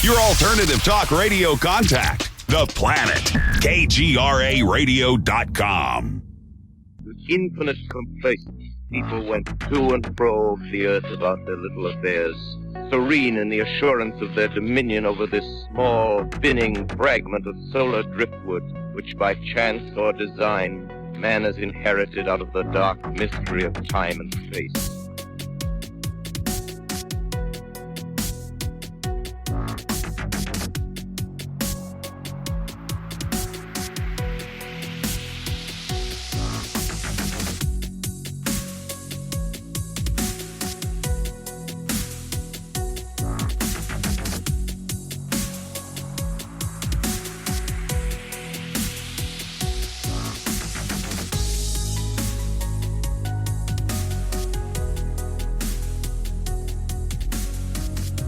Your alternative talk radio contact. The Planet. KGRAradio.com. With infinite complaisance, people went to and fro of the earth about their little affairs, serene in the assurance of their dominion over this small, spinning fragment of solar driftwood, which by chance or design, man has inherited out of the dark mystery of time and space.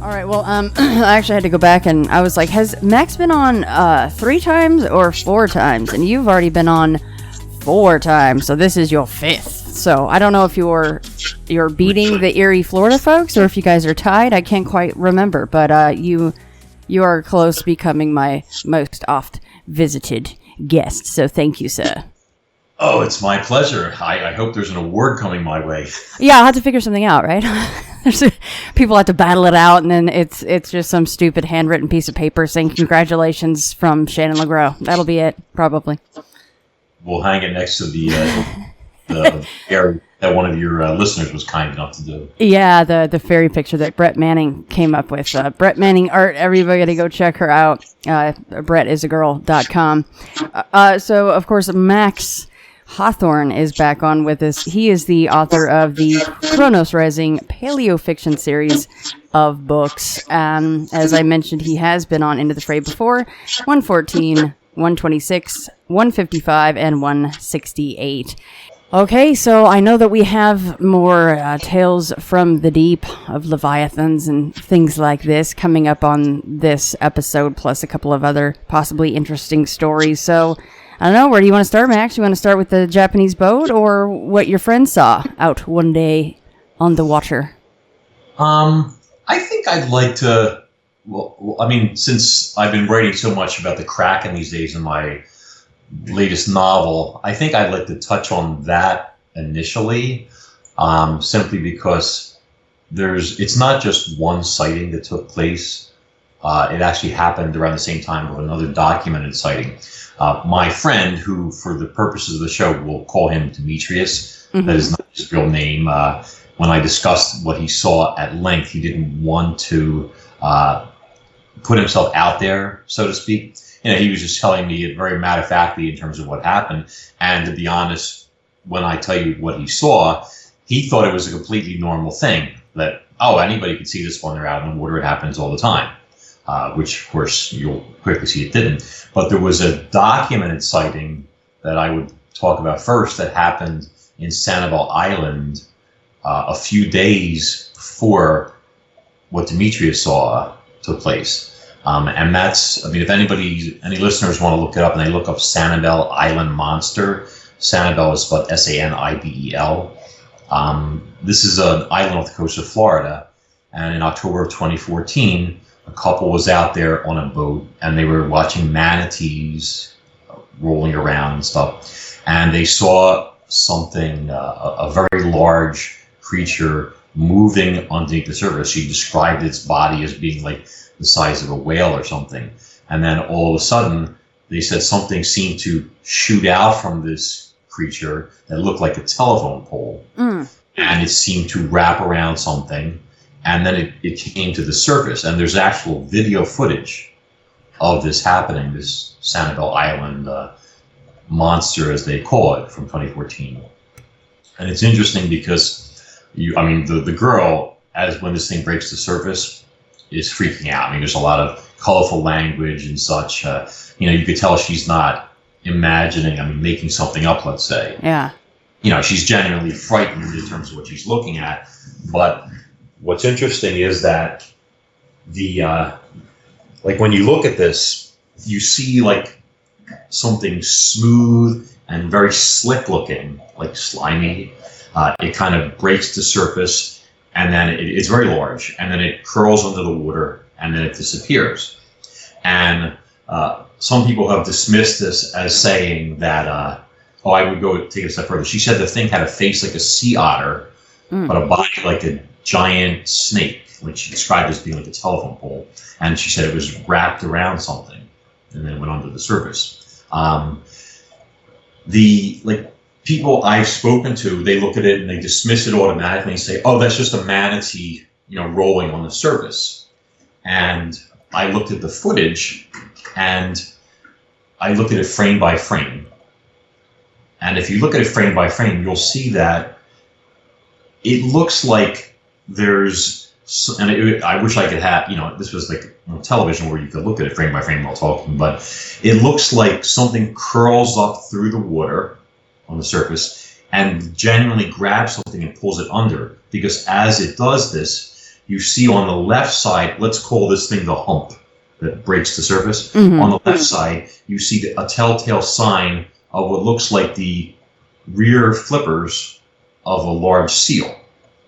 All right, well, I actually had to go back and I was like, has Max been on 3 times or 4 times? And you've already been on 4 times, so this is your 5th. So I don't know if you're beating the Erie, Florida folks, or if you guys are tied. I can't quite remember, but you are close to becoming my most oft visited guest. So thank you, sir. Oh, it's my pleasure. I hope there's an award coming my way. Yeah, I'll have to figure something out, right? People have to battle it out, and then it's just some stupid handwritten piece of paper saying congratulations from Shannon LeGros. That'll be it, probably. We'll hang it next to the area that one of your listeners was kind enough to do. Yeah, the fairy picture that Brett Manning came up with. Brett Manning Art, everybody go check her out. BrettIsAGirl.com. So, of course, Max Hawthorne is back on with us. He is the author of the Chronos Rising Paleofiction series of books. As I mentioned, he has been on Into the Fray before. 114, 126, 155, and 168. Okay, so I know that we have more tales from the deep of Leviathans and things like this coming up on this episode, plus a couple of other possibly interesting stories. So I don't know, where do you want to start, Max? You want to start with the Japanese boat or what your friend saw out one day on the water? I think I'd like to, well, I mean, since I've been writing so much about the Kraken these days in my latest novel, I think I'd like to touch on that initially, simply because it's not just one sighting that took place. It actually happened around the same time of another documented sighting. My friend, who for the purposes of the show, we'll call him Demetrius, that is not his real name. When I discussed what he saw at length, he didn't want to put himself out there, so to speak. You know, he was just telling me very matter-of-factly in terms of what happened. And to be honest, when I tell you what he saw, he thought it was a completely normal thing. That, oh, anybody could see this when they're out in the water. It happens all the time. Which, of course, you'll quickly see it didn't. But there was a documented sighting that I would talk about first that happened in Sanibel Island a few days before what Demetrius saw took place. And that's, I mean, if any listeners want to look it up and they look up Sanibel Island Monster, Sanibel is spelled Sanibel. This is an island off the coast of Florida. And in October of 2014, a couple was out there on a boat and they were watching manatees rolling around and stuff. And they saw something, a very large creature moving underneath the surface. She described its body as being like the size of a whale or something. And then all of a sudden, they said something seemed to shoot out from this creature that looked like a telephone pole. And it seemed to wrap around something. And then it came to the surface. And there's actual video footage of this happening, this Sanibel Island monster, as they call it, from 2014. And it's interesting because, the girl, as when this thing breaks the surface, is freaking out. I mean, there's a lot of colorful language and such. You could tell she's not imagining, making something up, let's say. Yeah. She's genuinely frightened in terms of what she's looking at. But what's interesting is that when you look at this, you see like something smooth and very slick looking, like slimy. It kind of breaks the surface. And then it's very large, and then it curls under the water, and then it disappears. And some people have dismissed this as saying that, I would go take it a step further. She said the thing had a face like a sea otter, but a body like a giant snake, which she described as being like a telephone pole. And she said it was wrapped around something and then went under the surface. People I've spoken to, they look at it and they dismiss it automatically and say, oh, that's just a manatee, rolling on the surface. And I looked at the footage and I looked at it frame by frame. And if you look at it frame by frame, you'll see that it looks like there's, I wish I could have, this was like on television where you could look at it frame by frame while talking, but it looks like something curls up through the water on the surface and genuinely grabs something and pulls it under. Because as it does this, you see on the left side, let's call this thing the hump that breaks the surface. Mm-hmm. On the left side, you see a telltale sign of what looks like the rear flippers of a large seal.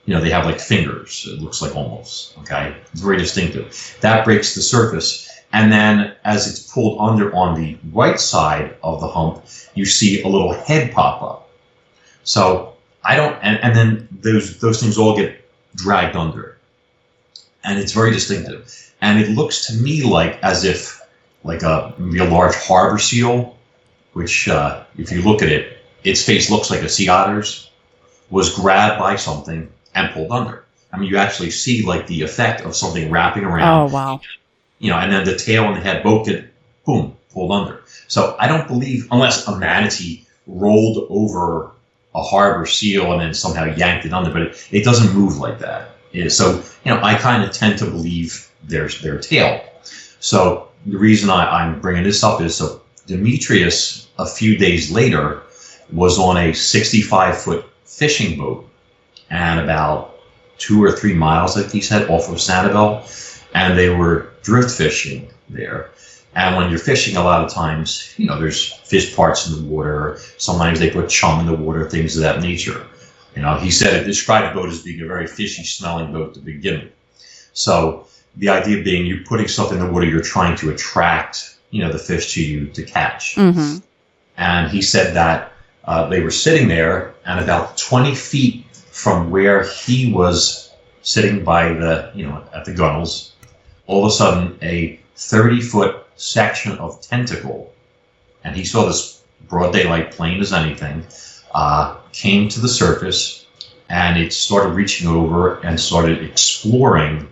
They have like fingers, it looks like almost, okay? It's very distinctive. That breaks the surface. And then as it's pulled under on the right side of the hump, you see a little head pop up. So and then those things all get dragged under. And it's very distinctive. And it looks to me like as if maybe a large harbor seal, which if you look at it, its face looks like a sea otter's, was grabbed by something and pulled under. I mean, you actually see like the effect of something wrapping around. Oh, wow. And then the tail and the head both get, boom, pulled under. So I don't believe, unless a manatee rolled over a harbor seal and then somehow yanked it under, but it doesn't move like that. So, I kind of tend to believe their tail. So the reason I'm bringing this up is, so Demetrius, a few days later, was on a 65-foot fishing boat and about 2 or 3 miles, like he said, off of Sanibel, and they were drift fishing there. And when you're fishing, a lot of times, there's fish parts in the water. Sometimes they put chum in the water, things of that nature. He said it described the boat as being a very fishy-smelling boat to begin with. So the idea being you're putting something in the water, you're trying to attract, the fish to you to catch. Mm-hmm. And he said that they were sitting there, and about 20 feet from where he was sitting by the, at the gunnels, all of a sudden a 30-foot section of tentacle, and he saw this broad daylight, plain as anything, came to the surface, and it started reaching over and started exploring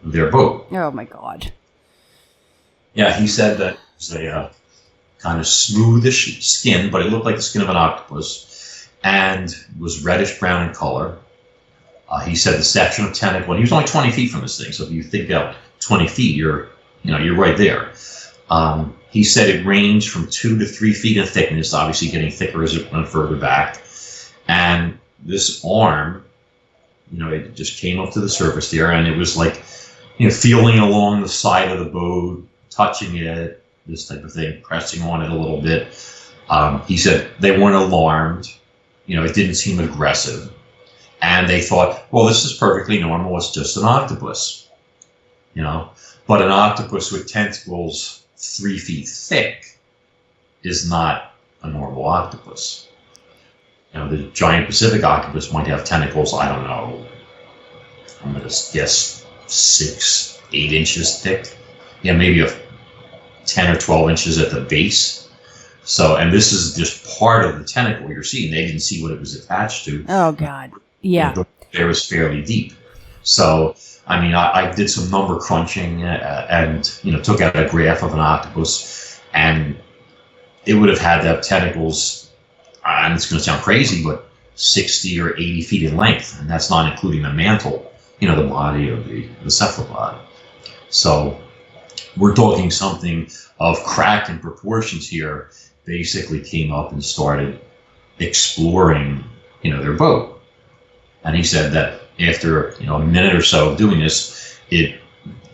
their boat. Oh my God. Yeah, he said that it was a kind of smoothish skin, but it looked like the skin of an octopus, and was reddish brown in color. He said the section of tentacle, and he was only 20 feet from this thing, so if you think out 20 feet, you're right there. He said it ranged from 2 to 3 feet in thickness, obviously getting thicker as it went further back. And this arm, it just came up to the surface there, and it was like, feeling along the side of the boat, touching it, this type of thing, pressing on it a little bit. He said they weren't alarmed. It didn't seem aggressive. And they thought, well, this is perfectly normal. It's just an octopus. But an octopus with tentacles 3 feet thick is not a normal octopus. The giant Pacific octopus might have tentacles, I don't know, I'm going to guess 6, 8 inches thick. Yeah, maybe 10 or 12 inches at the base. So, and this is just part of the tentacle you're seeing. They didn't see what it was attached to. Oh, God. Yeah. It was fairly deep. So, I mean, I did some number crunching and took out a graph of an octopus, and it would have had to have tentacles, and it's going to sound crazy, but 60 or 80 feet in length, and that's not including the mantle, the body of the cephalopod. So we're talking something of Kraken proportions here, basically came up and started exploring, their boat. And he said that after, a minute or so of doing this, it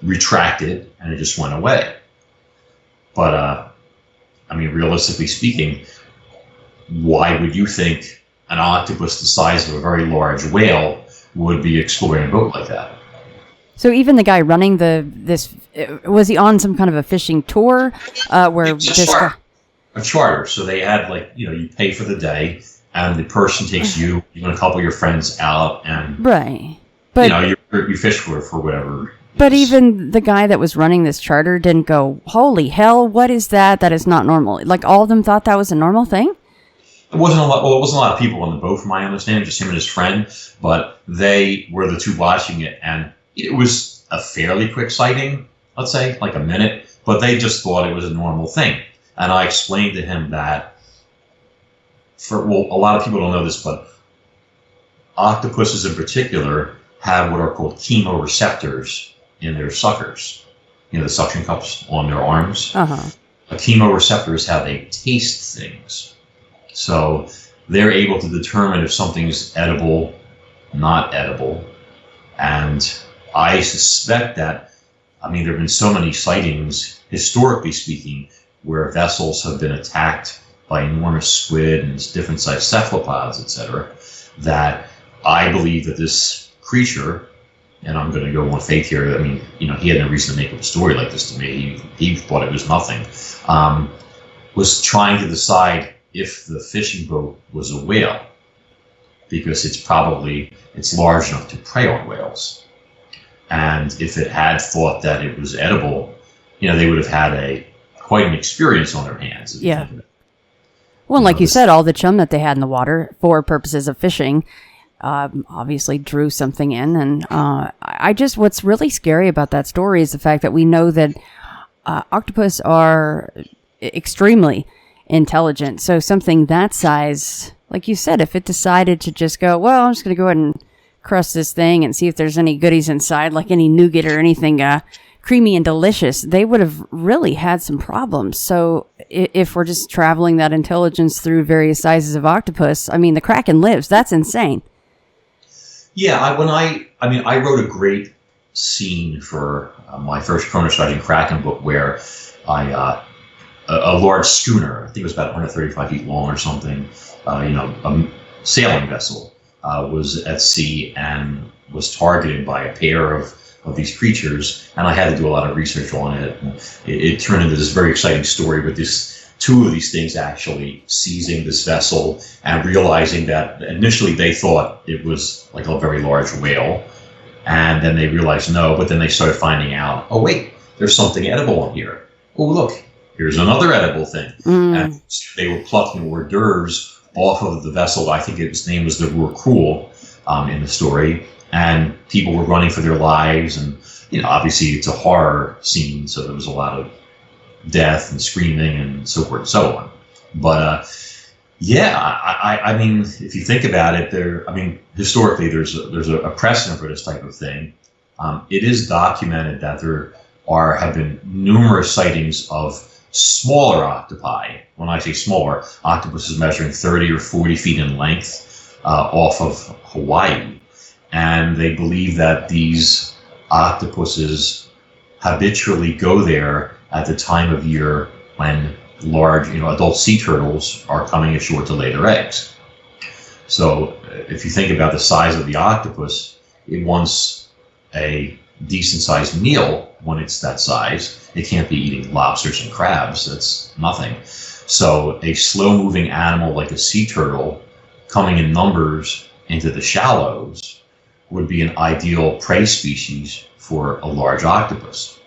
retracted and it just went away. But, realistically speaking, why would you think an octopus the size of a very large whale would be exploring a boat like that? So even the guy running this, was he on some kind of a fishing tour where this guy... A charter. So they had you pay for the day, and the person takes you and a couple of your friends out, and right. But you fish for whatever. But even the guy that was running this charter didn't go, holy hell, what is that? That is not normal. Like, all of them thought that was a normal thing? It wasn't a lot. Well, it wasn't a lot of people on the boat, from my understanding, just him and his friend. But they were the two watching it, and it was a fairly quick sighting, let's say, like a minute. But they just thought it was a normal thing. And I explained to him that, a lot of people don't know this, but octopuses in particular have what are called chemoreceptors in their suckers, the suction cups on their arms. Uh-huh. A chemoreceptor is how they taste things. So they're able to determine if something's edible, not edible. And I suspect that, there have been so many sightings, historically speaking, where vessels have been attacked by enormous squid and different sized cephalopods, etc., that I believe that this creature, and I'm going to go on faith here. He had no reason to make up a story like this to me. He thought it was nothing. Was trying to decide if the fishing boat was a whale, because it's large enough to prey on whales. And if it had thought that it was edible, they would have had quite an experience on their hands. Yeah. Well, like you said, all the chum that they had in the water for purposes of fishing obviously drew something in. And what's really scary about that story is the fact that we know that octopus are extremely intelligent. So something that size, like you said, if it decided to just go, well, I'm just going to go ahead and crust this thing and see if there's any goodies inside, like any nougat or anything creamy and delicious, they would have really had some problems. So if we're just traveling that intelligence through various sizes of octopus, the Kraken lives. That's insane. Yeah, I wrote a great scene for my first Kronos Writing Kraken book where a large schooner, I think it was about 135 feet long or something, a sailing vessel, was at sea and was targeted by a pair of these creatures, and I had to do a lot of research on it. And it turned into this very exciting story with two of these things actually seizing this vessel and realizing that initially they thought it was like a very large whale, and then they realized no, but then they started finding out, oh wait, there's something edible in here. Oh look, here's another edible thing. And they were plucking hors d'oeuvres off of the vessel. I think its name was the Rurkul in the story. And people were running for their lives, and obviously it's a horror scene, so there was a lot of death and screaming and so forth and so on. But if you think about it, historically there's a precedent for this type of thing. It is documented that there have been numerous sightings of smaller octopi. When I say smaller, octopuses measuring 30 or 40 feet in length off of Hawaii. And they believe that these octopuses habitually go there at the time of year when large, adult sea turtles are coming ashore to lay their eggs. So if you think about the size of the octopus, it wants a decent-sized meal when it's that size. It can't be eating lobsters and crabs. That's nothing. So a slow-moving animal like a sea turtle coming in numbers into the shallows would be an ideal prey species for a large octopus.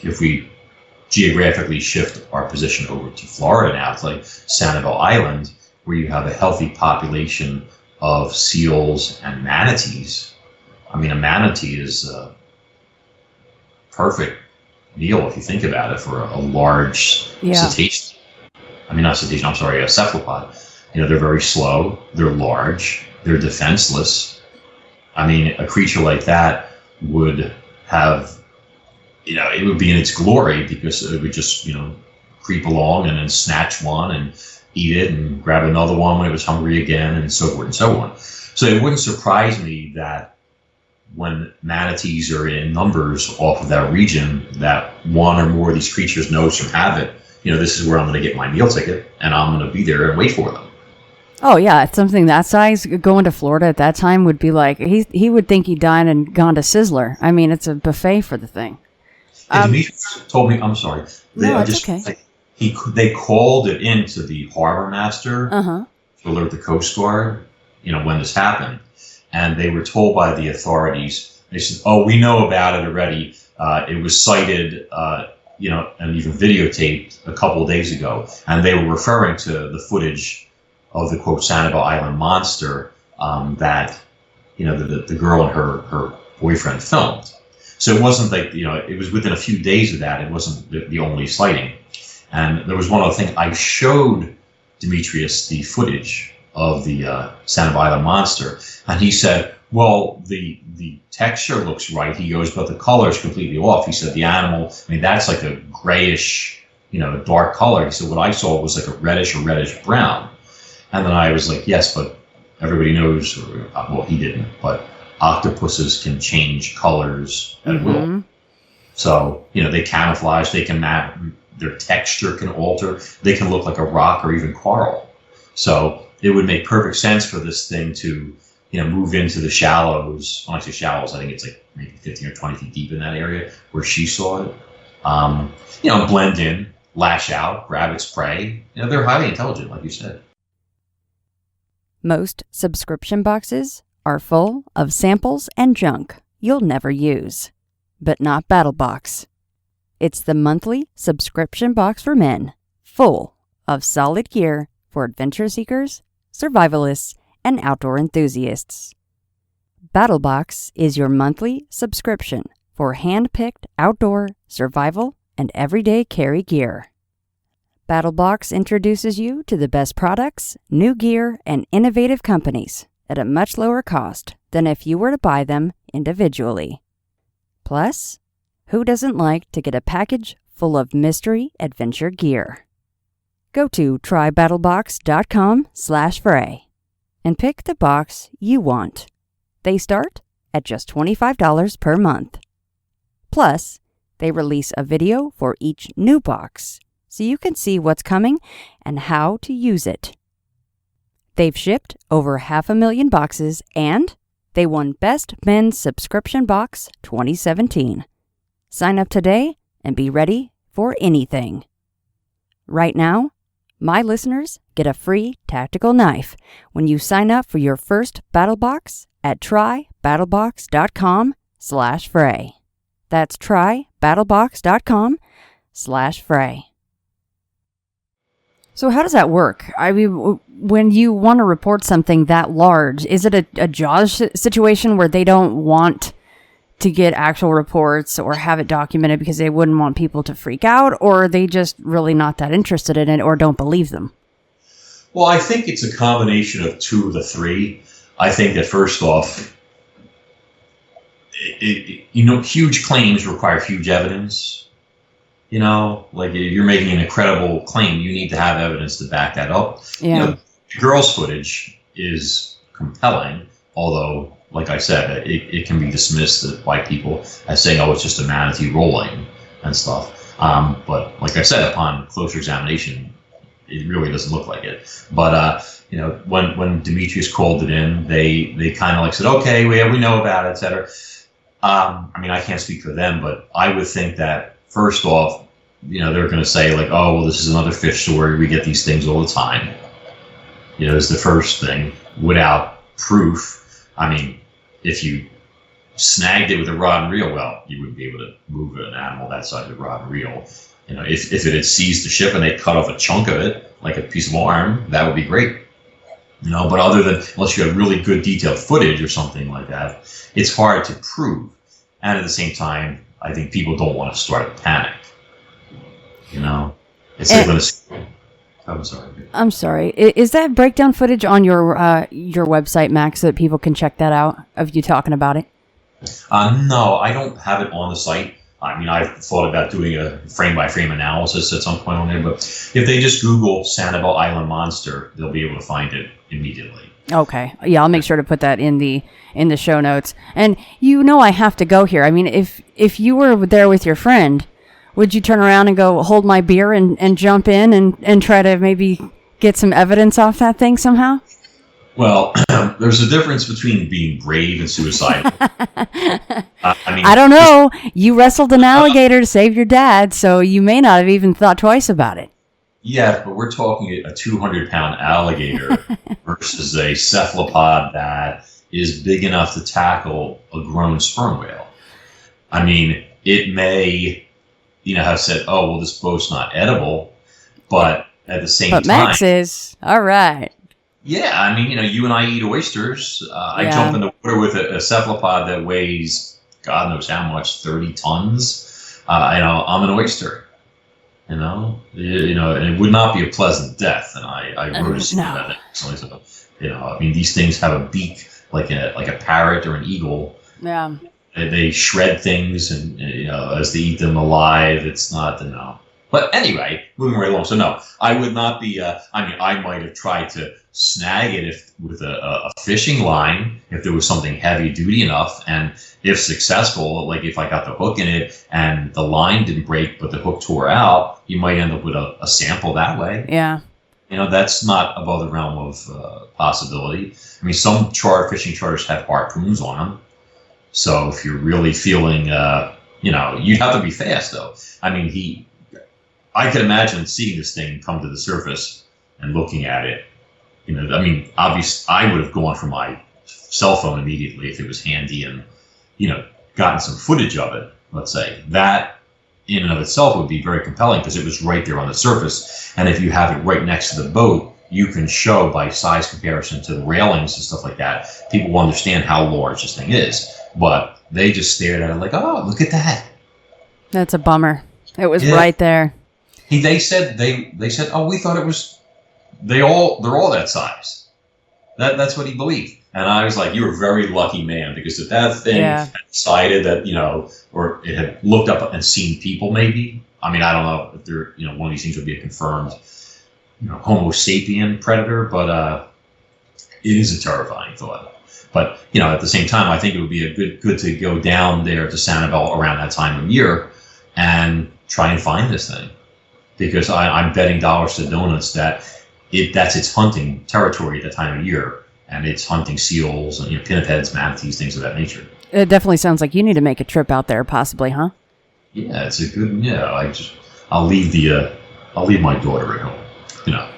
If we geographically shift our position over to Florida now, it's like Sanibel Island, where you have a healthy population of seals and manatees. A manatee is a perfect meal if you think about it for a large cetacean. Not cetacean, I'm sorry, a cephalopod. They're very slow, they're large, they're defenseless. A creature like that would have, it would be in its glory because it would just, creep along and then snatch one and eat it and grab another one when it was hungry again and so forth and so on. So it wouldn't surprise me that when manatees are in numbers off of that region, that one or more of these creatures knows from habit, this is where I'm going to get my meal ticket and I'm going to be there and wait for them. Oh yeah, something that size going to Florida at that time would be like he would think he died and gone to Sizzler. I mean, it's a buffet for the thing. Demetrius told me. I'm sorry. No, it's okay. They called it into the harbor master Uh-huh. to alert the Coast Guard. When this happened, and they were told by the authorities. They said, "Oh, we know about it already. It was cited, and even videotaped a couple of days ago." And they were referring to the footage of the quote Sanibel Island monster that the girl and her boyfriend filmed. So it wasn't like it was within a few days of that. It wasn't the only sighting. And there was one other thing. I showed Demetrius the footage of the Sanibel Island monster, and he said, "Well, the texture looks right." He goes, "But the color is completely off." He said, "The animal, that's like a grayish, dark color." He said, "What I saw was like a reddish or reddish brown." And then I was like, "Yes, but everybody knows," well, he didn't, but octopuses can change colors at will. So, they camouflage, they can map, their texture can alter, they can look like a rock or even coral. So it would make perfect sense for this thing to, move into the shallows. When I say shallows, I think it's like maybe 15 or 20 feet deep in that area where she saw it. Blend in, lash out, grab its prey. They're highly intelligent, like you said. Most subscription boxes are full of samples and junk you'll never use. But not BattleBox. It's the monthly subscription box for men, full of solid gear for adventure seekers, survivalists, and outdoor enthusiasts. BattleBox is your monthly subscription for hand-picked outdoor, survival, and everyday carry gear. BattleBox introduces you to the best products, new gear, and innovative companies at a much lower cost than if you were to buy them individually. Plus, who doesn't like to get a package full of mystery adventure gear? Go to trybattlebox.com/fray and pick the box you want. They start at just $25 per month. Plus, they release a video for each new box so you can see what's coming and how to use it. They've shipped over 500,000 boxes and they won Best Men's Subscription Box 2017. Sign up today and be ready for anything. Right now, my listeners get a free tactical knife when you sign up for your first battle box at trybattlebox.com/fray. That's trybattlebox.com/fray. So how does that work? I mean, when you want to report something that large, is it a Jaws situation where they don't want to get actual reports or have it documented because they wouldn't want people to freak out, or are they just really not that interested in it or don't believe them? Well, I think it's a combination of two of the three. I think that first off, huge claims require huge evidence. Like you're making an incredible claim, you need to have evidence to back that up. Yeah. The girls' footage is compelling, although, like I said, it can be dismissed by people as saying, "Oh, it's just a manatee rolling," and stuff. But like I said, upon closer examination, it really doesn't look like it. But when Demetrius called it in, they kind of said, "Okay, we know about it, etc." I can't speak for them, but I would think that first off, they're going to say "Oh, well, this is another fish story. We get these things all the time." Is the first thing without proof. If you snagged it with a rod and reel, well, you wouldn't be able to move an animal that size with a rod and reel. If it had seized the ship and they cut off a chunk of it, like a piece of arm, that would be great. But unless you have really good detailed footage or something like that, it's hard to prove. And at the same time, I think people don't want to start a panic. It's like when I'm sorry. Is that breakdown footage on your website, Max, so that people can check that out of you talking about it? No, I don't have it on the site. I've thought about doing a frame-by-frame analysis at some point on there, but if they just Google Sanibel Island Monster, they'll be able to find it immediately. Okay. Yeah, I'll make sure to put that in the show notes. And I have to go here. If you were there with your friend, would you turn around and go hold my beer and jump in and try to maybe get some evidence off that thing somehow? Well, there's a difference between being brave and suicidal. I don't know. You wrestled an alligator to save your dad, so you may not have even thought twice about it. Yeah, but we're talking a 200-pound alligator versus a cephalopod that is big enough to tackle a grown sperm whale. I mean, it may, have said, oh, well, this boat's not edible, but at the same time... But Max is. All right. Yeah, I mean, you and I eat oysters. I jump in the water with a cephalopod that weighs, God knows how much, 30 tons. I'm an oyster. And it would not be a pleasant death. And I wrote a scene about that recently. So, these things have a beak like a parrot or an eagle. Yeah. They shred things, and as they eat them alive, it's not But anyway, moving right along. So no, I would not be. I might have tried to snag it with a fishing line if there was something heavy duty enough, and if successful, like if I got the hook in it and the line didn't break but the hook tore out, you might end up with a sample that way. Yeah. That's not above the realm of possibility. I mean, some fishing charters have harpoons on them, so if you're really feeling, you'd have to be fast though. I mean, I could imagine seeing this thing come to the surface and looking at it. Obviously, I would have gone for my cell phone immediately if it was handy and, gotten some footage of it, let's say. That, in and of itself, would be very compelling because it was right there on the surface. And if you have it right next to the boat, you can show by size comparison to the railings and stuff like that. People will understand how large this thing is. But they just stared at it like, oh, look at that. That's a bummer. It was right there. They said, oh, we thought it was... They're all that size. That's what he believed. And I was like, you're a very lucky man, because if that thing had decided that, or it had looked up and seen people maybe, I don't know if they're, one of these things would be a confirmed, Homo sapien predator, but it is a terrifying thought. But, at the same time, I think it would be good to go down there to Sanibel around that time of year and try and find this thing. Because I'm betting dollars to donuts that that's its hunting territory at that time of year, and it's hunting seals and pinheads, manatees, things of that nature. It definitely sounds like you need to make a trip out there, possibly, huh? Yeah, it's a good. Yeah, I'll leave my daughter at home.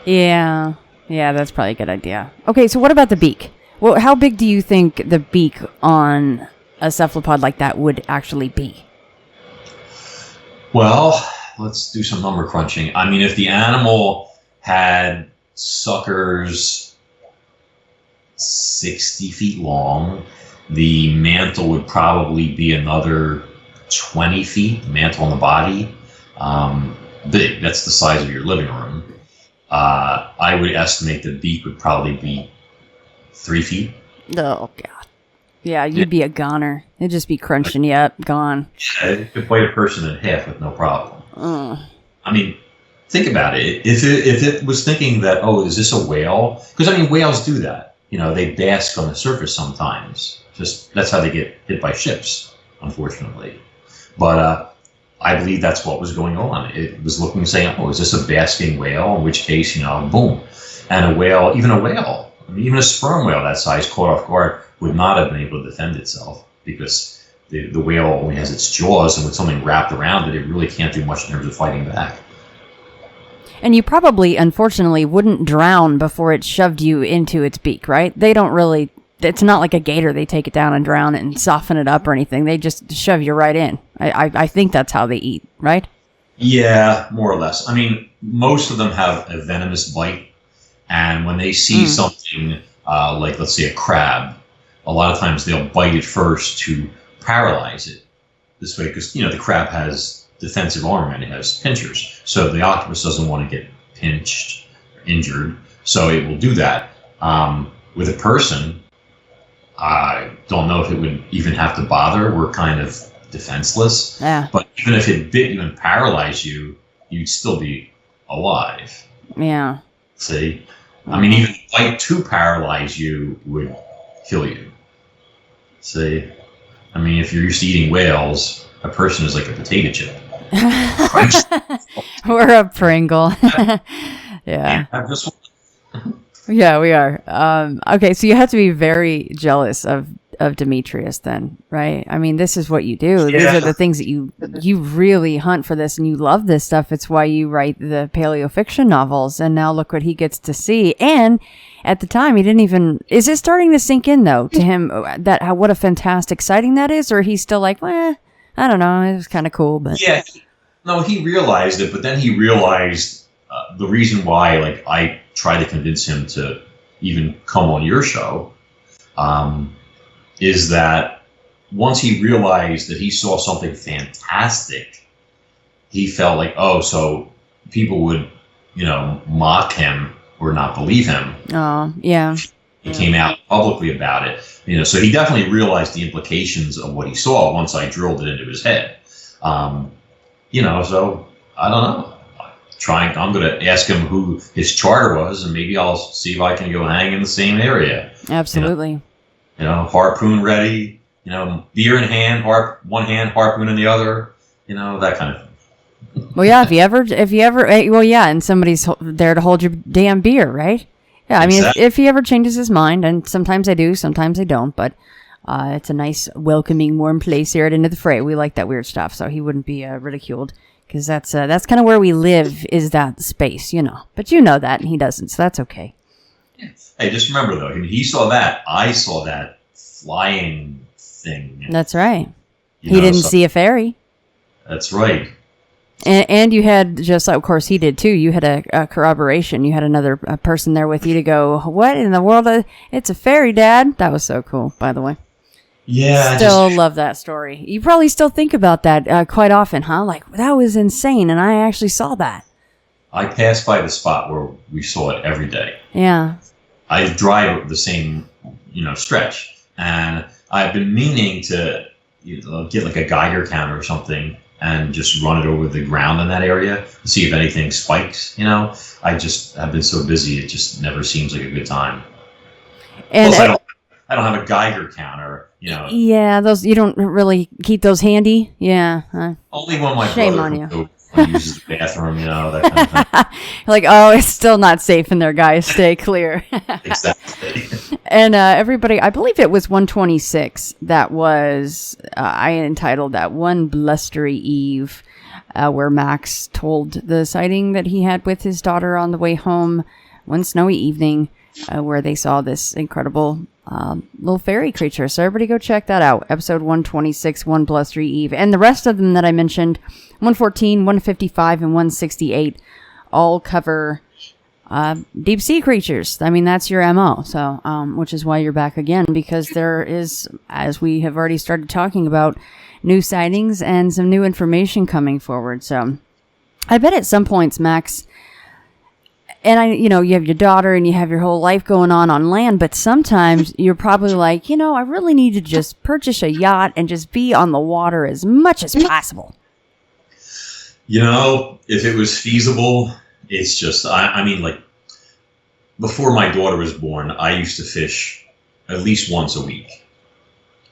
Yeah, that's probably a good idea. Okay, so what about the beak? Well, how big do you think the beak on a cephalopod like that would actually be? Well, let's do some number crunching. If the animal had suckers 60 feet long, the mantle would probably be another 20 feet, the mantle on the body. Big. That's the size of your living room. I would estimate the beak would probably be 3 feet. Oh, God. Yeah, you'd be a goner. It'd just be crunching you up, gone. Yeah, it could bite a person in half with no problem. Think about it. If it was thinking that, oh, is this a whale? Because, whales do that. They bask on the surface sometimes. That's how they get hit by ships, unfortunately. But I believe that's what was going on. It was looking and saying, oh, is this a basking whale? In which case, boom. And a whale, even a sperm whale that size caught off guard would not have been able to defend itself, because the whale only has its jaws, and with something wrapped around it, it really can't do much in terms of fighting back. And you probably, unfortunately, wouldn't drown before it shoved you into its beak, right? They don't really... It's not like a gator. They take it down and drown it and soften it up or anything. They just shove you right in. I think that's how they eat, right? Yeah, more or less. Most of them have a venomous bite. And when they see something like, let's say, a crab, a lot of times they'll bite it first to paralyze it. This way, because, the crab has defensive armament, it has pinchers. So the octopus doesn't want to get pinched or injured. So it will do that. With a person, I don't know if it would even have to bother. We're kind of defenseless. Yeah. But even if it bit you and paralyzed you, you'd still be alive. Yeah. See? Even a bite to paralyze you would kill you. See? If you're used to eating whales, a person is like a potato chip. Or a Pringle. Yeah. Yeah, we are. Okay, so you have to be very jealous of Demetrius then, right? I mean, this is what you do. These are the things that you really hunt for this, and you love this stuff. It's why you write the paleo fiction novels, and now look what he gets to see. And at the time, he didn't even... Is it starting to sink in, though, to him that what a fantastic sighting that is? Or he's still like, I don't know, it was kind of cool, but... Yeah, no, he realized it, but then he realized the reason why, like, I tried to convince him to even come on your show, is that once he realized that he saw something fantastic, he felt like, oh, so people would, mock him or not believe him. Oh, yeah. He came out publicly about it. So he definitely realized the implications of what he saw once I drilled it into his head. So I don't know. I'm going to ask him who his charter was, and maybe I'll see if I can go hang in the same area. Absolutely. Harpoon ready, beer in hand, one hand, harpoon in the other, that kind of thing. Well, yeah, if you ever, and somebody's there to hold your damn beer, right? Yeah, I mean, if he ever changes his mind, and sometimes I do, sometimes I don't, but it's a nice, welcoming, warm place here at Into the Fray. We like that weird stuff, so he wouldn't be ridiculed, because that's kind of where we live, is that space, But you know that, and he doesn't, so that's okay. Hey, just remember, though, he saw that. I saw that flying thing. That's right. He didn't see a fairy. That's right. And you had, just of course he did too, you had a corroboration. You had another person there with you to go, what in the world? It's a fairy, Dad. That was so cool, by the way. Yeah. Still love that story. You probably still think about that quite often, huh? Like, that was insane, and I actually saw that. I passed by the spot where we saw it every day. Yeah. I drive the same, stretch, and I've been meaning to get like a Geiger counter or something and just run it over the ground in that area to see if anything spikes. I just have been so busy; it just never seems like a good time. And plus, I don't have a Geiger counter. Yeah, those you don't really keep those handy. Yeah. Only when my shame brother on you. uses the bathroom, that kind of thing. Like, oh, it's still not safe in there, guys. Stay clear. Exactly. And everybody, I believe it was 126 that was, I entitled that One Blustery Eve, where Max told the sighting that he had with his daughter on the way home one snowy evening, where they saw this incredible little fairy creature. So everybody go check that out. Episode 126, One Blustery Eve. And the rest of them that I mentioned, 114, 155, and 168, all cover deep sea creatures. I mean, that's your MO. So, which is why you're back again, because there is, as we have already started talking about, new sightings and some new information coming forward. So I bet at some points, Max, and you have your daughter and you have your whole life going on land, but sometimes you're probably like, I really need to just purchase a yacht and just be on the water as much as possible. If it was feasible, it's just, I mean, like, before my daughter was born, I used to fish at least once a week,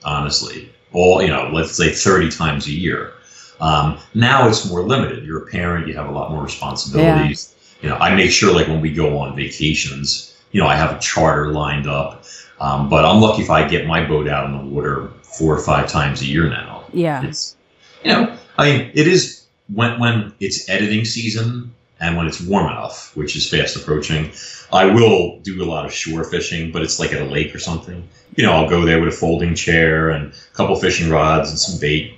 honestly. Or, let's say 30 times a year. Now it's more limited. You're a parent, you have a lot more responsibilities. Yeah. I make sure, like, when we go on vacations, I have a charter lined up. But I'm lucky if I get my boat out in the water 4 or 5 times a year now. Yeah. It's, it is when it's editing season and when it's warm enough, which is fast approaching, I will do a lot of shore fishing, but it's like at a lake or something. I'll go there with a folding chair and a couple fishing rods and some bait.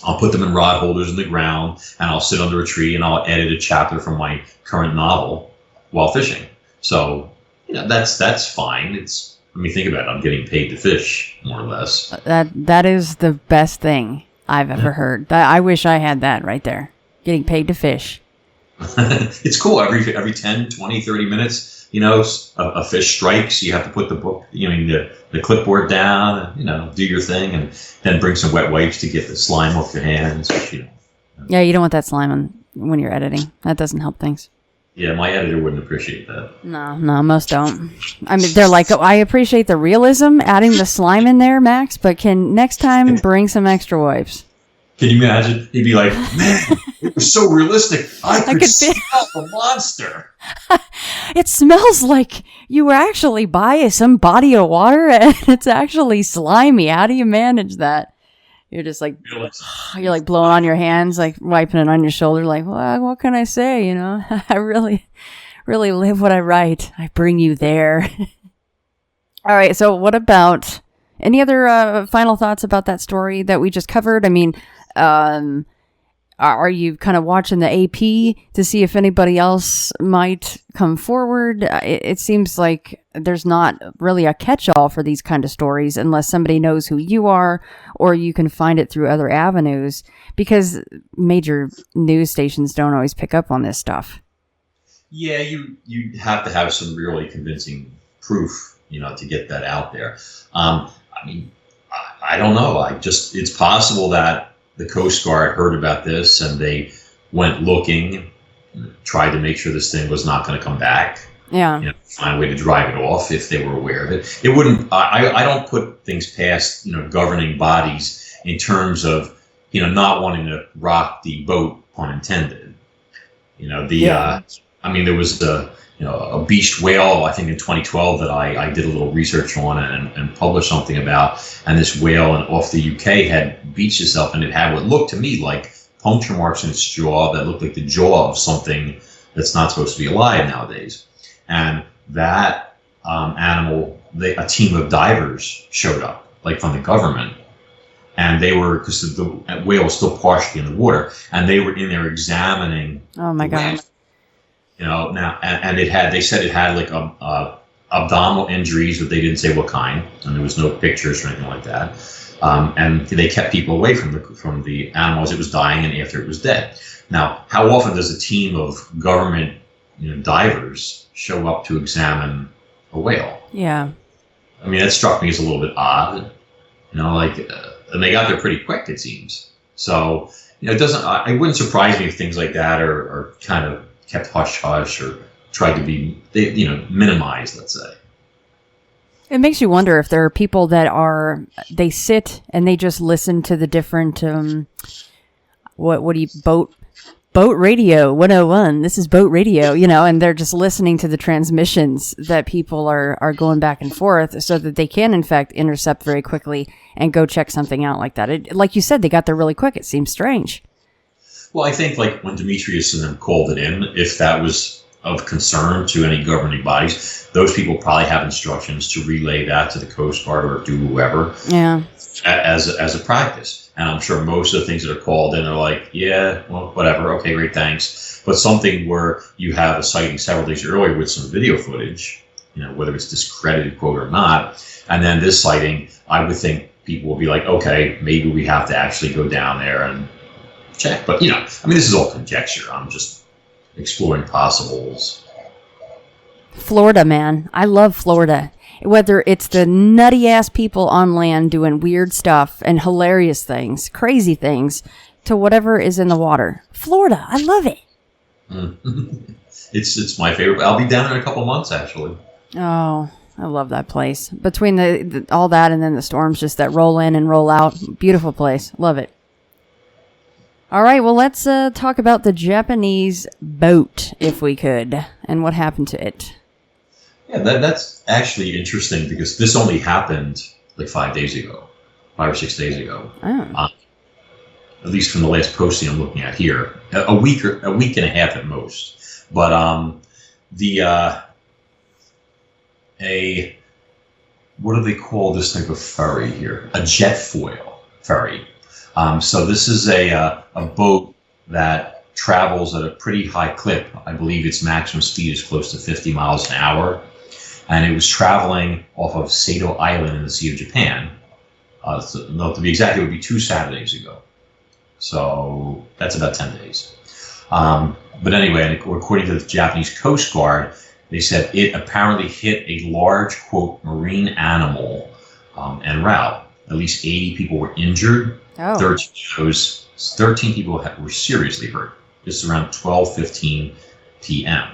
I'll put them in rod holders in the ground, and I'll sit under a tree and I'll edit a chapter from my current novel while fishing. So, that's fine. Let me think about it. I'm getting paid to fish, more or less. That is the best thing I've ever heard. I wish I had that right there. Getting paid to fish. It's cool. Every 10, 20, 30 minutes, a fish strikes. You have to put the book, the clipboard down, do your thing, and then bring some wet wipes to get the slime off your hands. Yeah, you don't want that slime when you're editing. That doesn't help things. Yeah, my editor wouldn't appreciate that. No, most don't. I mean, they're like, I appreciate the realism, adding the slime in there, Max, but can next time bring some extra wipes? Can you imagine? He'd be like, man, it was so realistic. I could smell the monster. It smells like you were actually by some body of water and it's actually slimy. How do you manage that? You're just like, you're like blowing on your hands, like wiping it on your shoulder, like, well, what can I say? You know, I really live what I write. I bring you there. All right. So what about any other final thoughts about that story that we just covered? I mean, are you kind of watching the AP to see if anybody else might come forward? It seems like there's not really a catch-all for these kind of stories unless somebody knows who you are or you can find it through other avenues, because major news stations don't always pick up on this stuff. Yeah, you have to have some really convincing proof, to get that out there. I mean, I don't know. It's possible that the Coast Guard heard about this and they went looking, tried to make sure this thing was not going to come back. Yeah. Find a way to drive it off if they were aware of it. It wouldn't. I don't put things past governing bodies in terms of not wanting to rock the boat, pun intended. There was a beached whale, I think in 2012, that I did a little research on and published something about. And this whale off the UK had beached itself, and it had what looked to me like puncture marks in its jaw that looked like the jaw of something that's not supposed to be alive nowadays. And that animal, a team of divers showed up, like from the government. And they were, because the whale was still partially in the water, and they were in there examining. Oh my God. Now, and they said it had like abdominal injuries, but they didn't say what kind, and there was no pictures or anything like that. And they kept people away from the animal as it was dying and after it was dead. Now, how often does a team of government divers show up to examine a whale? Yeah. I mean, that struck me as a little bit odd. And they got there pretty quick, it seems. So, it doesn't. It wouldn't surprise me if things like that are kind of kept hush hush or tried to be, minimized, let's say. It makes you wonder if there are people that they sit and they just listen to the different, boat radio 101. This is boat radio, and they're just listening to the transmissions that people are going back and forth so that they can, in fact, intercept very quickly and go check something out like that. Like you said, they got there really quick. It seems strange. Well, I think like when Demetrius and them called it in, if that was of concern to any governing bodies, those people probably have instructions to relay that to the Coast Guard or to whoever. Yeah. As a practice. And I'm sure most of the things that are called in are like, yeah, well, whatever. Okay, great, thanks. But something where you have a sighting several days earlier with some video footage, whether it's discredited, quote, or not, and then this sighting, I would think people will be like, okay, maybe we have to actually go down there and check. But, this is all conjecture. I'm just exploring possibles. Florida, man. I love Florida. Whether it's the nutty ass people on land doing weird stuff and hilarious things, crazy things, to whatever is in the water. Florida, I love it. It's my favorite. I'll be down there in a couple months, actually. Oh, I love that place. Between the all that and then the storms just that roll in and roll out. Beautiful place. Love it. All right, well, let's talk about the Japanese boat, if we could, and what happened to it. Yeah, that's actually interesting because this only happened like 5 or 6 days ago. Oh. At least from the last posting I'm looking at here, a week and a half at most. But what do they call this type of ferry here? A jet foil ferry. So this is a boat that travels at a pretty high clip. I believe its maximum speed is close to 50 miles an hour. And it was traveling off of Sato Island in the Sea of Japan. To be exact, it would be 2 Saturdays ago. So that's about 10 days. But anyway, according to the Japanese Coast Guard, they said it apparently hit a large, quote, marine animal en route. At least 80 people were injured. Oh. 13 people were seriously hurt. Just around 12:15 p.m.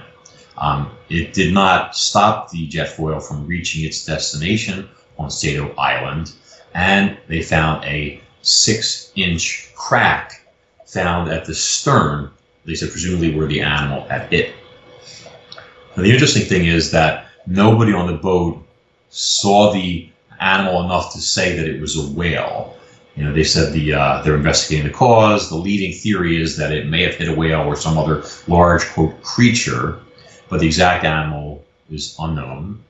It did not stop the jet foil from reaching its destination on Sato Island, and they found a 6-inch crack found at the stern, they said presumably where the animal had hit. Now, the interesting thing is that nobody on the boat saw the animal enough to say that it was a whale. They said they're investigating the cause. The leading theory is that it may have hit a whale or some other large, quote, creature, but the exact animal is unknown.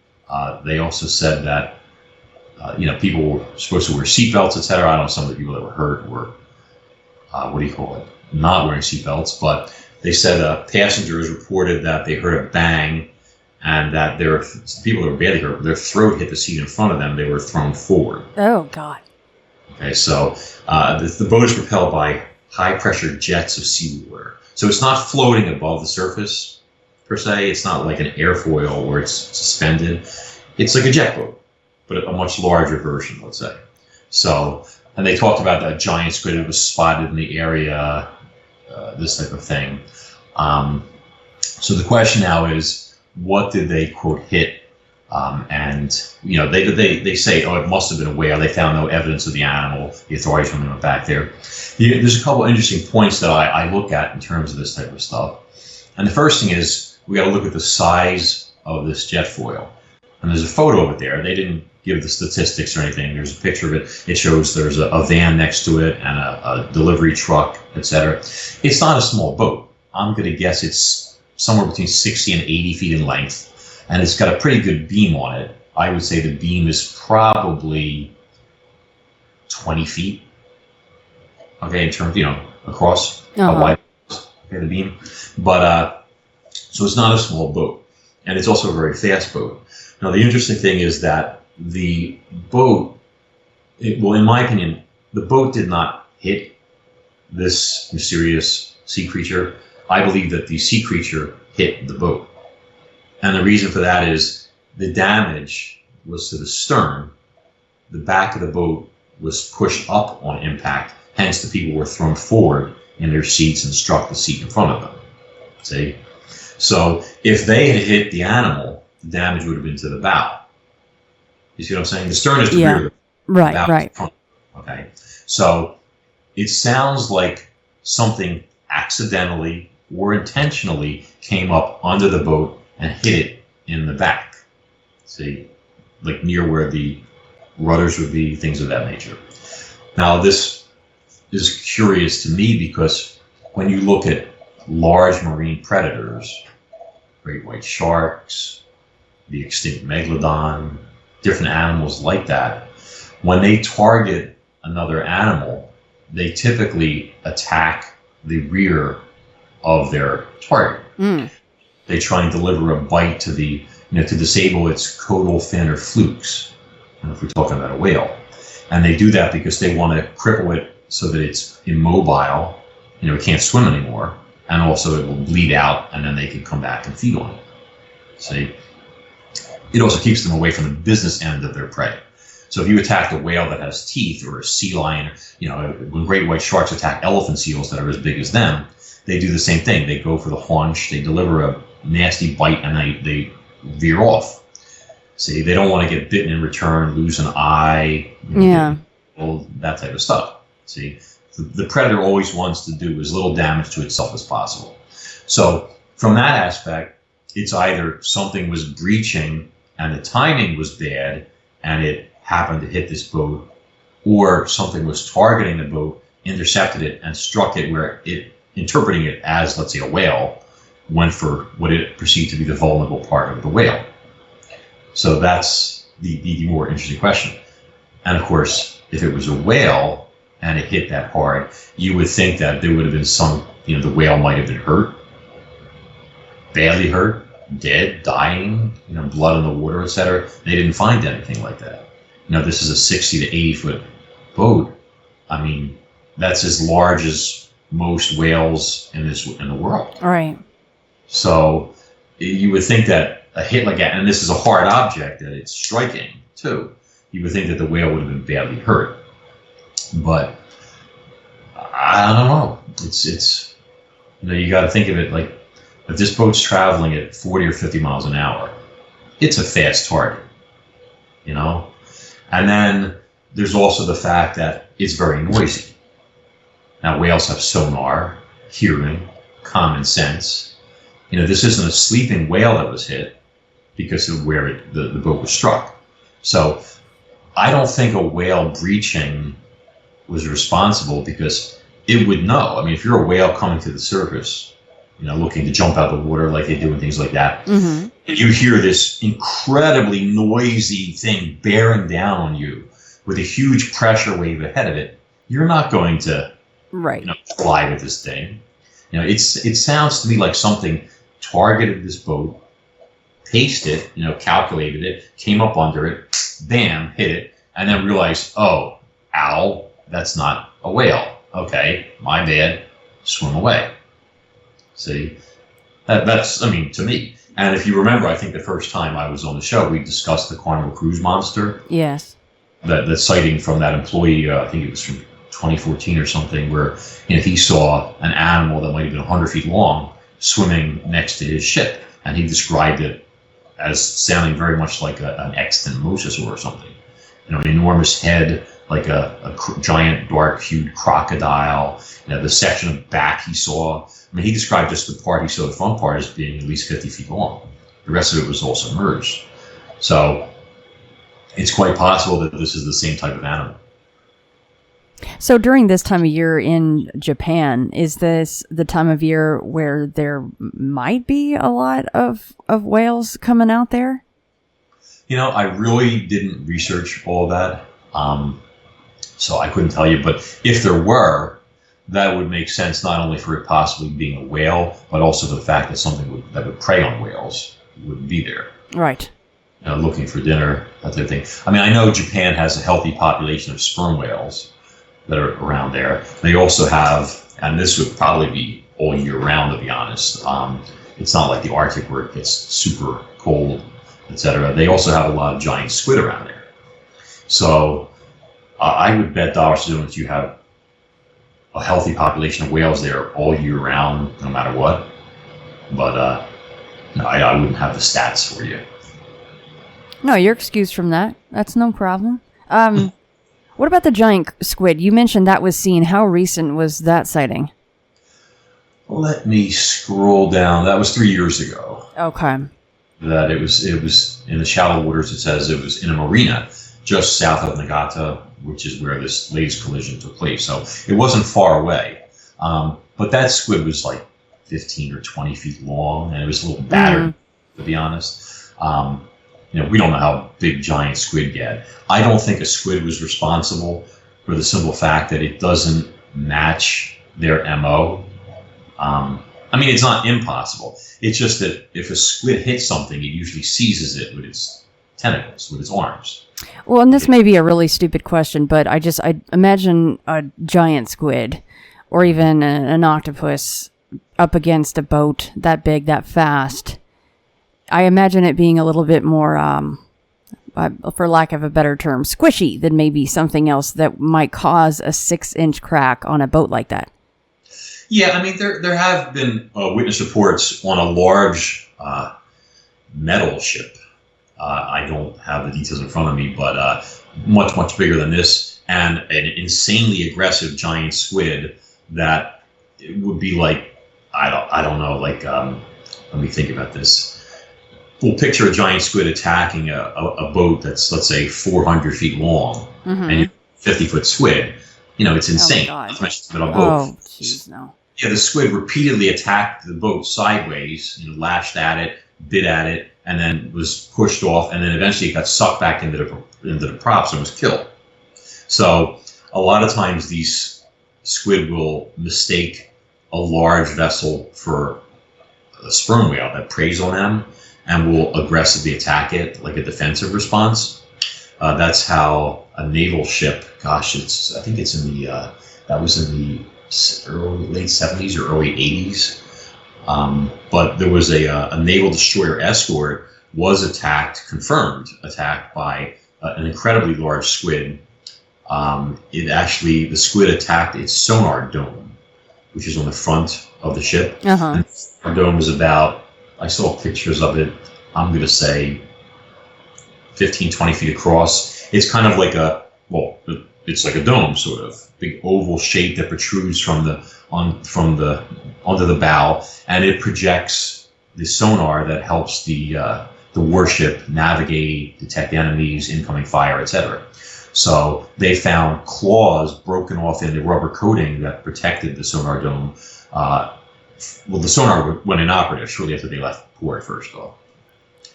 They also said that, people were supposed to wear seatbelts, etc. I don't know, some of the people that were hurt were, not wearing seatbelts, but they said passengers reported that they heard a bang and that people that were badly hurt, their throat hit the seat in front of them. They were thrown forward. Oh, God. Okay, so the boat is propelled by high-pressure jets of seawater. So it's not floating above the surface, per se. It's not like an airfoil where it's suspended. It's like a jet boat, but a much larger version, let's say. So, and they talked about that giant squid that was spotted in the area, this type of thing. So the question now is, what did they, quote, hit? They say, it must have been a whale. They found no evidence of the animal. The authorities went back there. There's a couple interesting points that I look at in terms of this type of stuff. And the first thing is, we got to look at the size of this jet foil. And there's a photo of it there. They didn't give the statistics or anything. There's a picture of it. It shows there's a van next to it and a delivery truck, etc. It's not a small boat. I'm going to guess it's somewhere between 60 and 80 feet in length. And it's got a pretty good beam on it. I would say the beam is probably 20 feet. Okay, in terms, across how wide the beam. But, so it's not a small boat. And it's also a very fast boat. Now, the interesting thing is that the boat, in my opinion, the boat did not hit this mysterious sea creature. I believe that the sea creature hit the boat. And the reason for that is the damage was to the stern. The back of the boat was pushed up on impact. Hence, the people were thrown forward in their seats and struck the seat in front of them. See? So if they had hit the animal, the damage would have been to the bow. You see what I'm saying? The stern is the rear. Right. Front. Okay. So it sounds like something accidentally or intentionally came up under the boat and hit it in the back. See, like near where the rudders would be, things of that nature. Now, this is curious to me because when you look at large marine predators, great white sharks, the extinct megalodon, different animals like that, when they target another animal, they typically attack the rear of their target. They try and deliver a bite to to disable its caudal fin or flukes, if we're talking about a whale. And they do that because they want to cripple it so that it's immobile, it can't swim anymore, and also it will bleed out, and then they can come back and feed on it. See? It also keeps them away from the business end of their prey. So if you attack a whale that has teeth, or a sea lion, when great white sharks attack elephant seals that are as big as them, they do the same thing. They go for the haunch, they deliver a nasty bite, and they veer off. See, they don't want to get bitten in return, lose an eye, all that type of stuff. See, the predator always wants to do as little damage to itself as possible. So from that aspect, it's either something was breaching and the timing was bad and it happened to hit this boat, or something was targeting the boat, intercepted it, and struck it where it, interpreting it as, let's say, a whale, went for what it perceived to be the vulnerable part of the whale. So that's the more interesting question. And of course, if it was a whale and it hit that hard, you would think that there would have been some, the whale might have been hurt, badly hurt, dead, dying, blood in the water, etc. They didn't find anything like that. This is a 60 to 80 foot boat. I mean, that's as large as most whales in the world. All right. So you would think that a hit like that, and this is a hard object that it's striking too, you would think that the whale would have been badly hurt. But I don't know. It's you got to think of it like, if this boat's traveling at 40 or 50 miles an hour, it's a fast target, And then there's also the fact that it's very noisy. Now, whales have sonar, hearing, common sense. This isn't a sleeping whale that was hit because of where the boat was struck. So I don't think a whale breaching was responsible because it would know. I mean, if you're a whale coming to the surface, looking to jump out of the water like they do and things like that, and you hear this incredibly noisy thing bearing down on you with a huge pressure wave ahead of it, you're not going to fly with this thing. It sounds to me like something targeted this boat, paced it, calculated it, came up under it, bam, hit it, and then realized, oh, ow, that's not a whale. Okay, my bad, swim away. See, that's, to me. And if you remember, I think the first time I was on the show, we discussed the Carnival Cruise Monster. Yes. That sighting from that employee, I think it was from 2014 or something, where he saw an animal that might have been 100 feet long swimming next to his ship, and he described it as sounding very much like an extant mosasaur or something. An enormous head, like a giant dark-hued crocodile. The section of back he saw. He described just the part he saw, the front part, as being at least 50 feet long. The rest of it was all submerged. So it's quite possible that this is the same type of animal. So during this time of year in Japan, is this the time of year where there might be a lot of whales coming out there? I really didn't research all that, so I couldn't tell you. But if there were, that would make sense, not only for it possibly being a whale, but also the fact that something that would prey on whales would be there. Right. Looking for dinner, that type of thing. I know Japan has a healthy population of sperm whales that are around there. They also have, and this would probably be all year round, to be honest. It's not like the Arctic where it gets super cold, etc. They also have a lot of giant squid around there. So I would bet dollars to donuts that you have a healthy population of whales there all year round, no matter what. But no, I wouldn't have the stats for you. No, you're excused from that. That's no problem. What about the giant squid? You mentioned that was seen. How recent was that sighting? Let me scroll down. That was 3 years ago. Okay. That it was in the shallow waters. It says it was in a marina just south of Nagata, which is where this latest collision took place. So it wasn't far away. But that squid was like 15 or 20 feet long, and it was a little battered, to be honest. We don't know how big giant squid get. I don't think a squid was responsible for the simple fact that it doesn't match their MO. It's not impossible. It's just that if a squid hits something, it usually seizes it with its tentacles, with its arms. Well, and this may be a really stupid question, but I imagine a giant squid or even an octopus up against a boat that big, that fast. I imagine it being a little bit more, for lack of a better term, squishy than maybe something else that might cause a 6-inch crack on a boat like that. Yeah, there have been witness reports on a large metal ship. I don't have the details in front of me, but much, much bigger than this, and an insanely aggressive giant squid that it would be like, I don't know, like, let me think about this. We'll picture a giant squid attacking a boat that's, let's say, 400 feet long, and 50-foot squid. It's insane. Oh, Not to mention on a boat. Oh, jeez, no. Yeah, the squid repeatedly attacked the boat sideways, lashed at it, bit at it, and then was pushed off, and then eventually it got sucked back into the props and was killed. So a lot of times these squid will mistake a large vessel for a sperm whale that preys on them and will aggressively attack it like a defensive response. That's how a naval ship, I think it's in the, that was in the late 70s or early 80s. But there was a naval destroyer escort was confirmed attacked by an incredibly large squid. The squid attacked its sonar dome, which is on the front of the ship. And the dome was about, I saw pictures of it, I'm going to say 15, 20 feet across. It's kind of like it's like a dome, sort of big oval shape that protrudes from onto the bow, and it projects the sonar that helps the warship navigate, detect enemies, incoming fire, etc. So they found claws broken off in the rubber coating that protected the sonar dome. Well, the sonar went inoperative shortly after they left port, first off.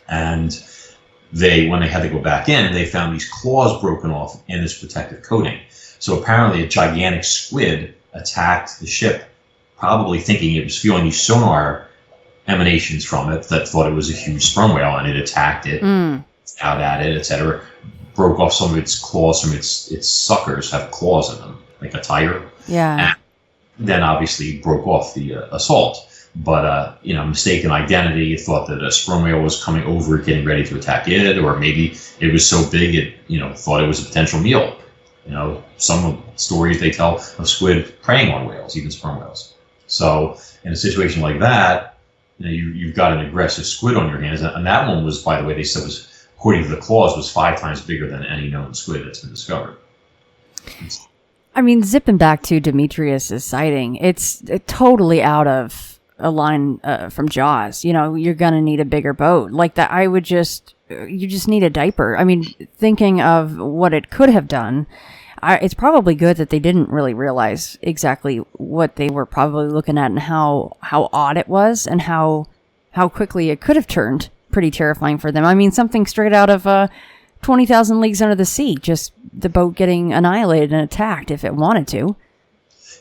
And when they had to go back in, they found these claws broken off in this protective coating. So apparently a gigantic squid attacked the ship, probably thinking it was feeling these sonar emanations from it, that thought it was a huge sperm whale, and it attacked it, out at it, etc. Broke off some of its claws from its suckers, have claws in them, like a tiger. Yeah. And then obviously broke off the assault. But, mistaken identity, thought that a sperm whale was coming over, getting ready to attack it, or maybe it was so big it, thought it was a potential meal. Some stories they tell of squid preying on whales, even sperm whales. So in a situation like that, you've got an aggressive squid on your hands. And that one was, by the way, they said was, according to the claws, was 5 times bigger than any known squid that's been discovered. I mean, zipping back to Demetrius's sighting, it's totally out of a line from Jaws. You're gonna need a bigger boat like that. You just need a diaper. I mean, thinking of what it could have done, it's probably good that they didn't really realize exactly what they were probably looking at and how odd it was, and how quickly it could have turned pretty terrifying for them. I mean, something straight out of 20,000 Leagues Under the Sea, just the boat getting annihilated and attacked if it wanted to.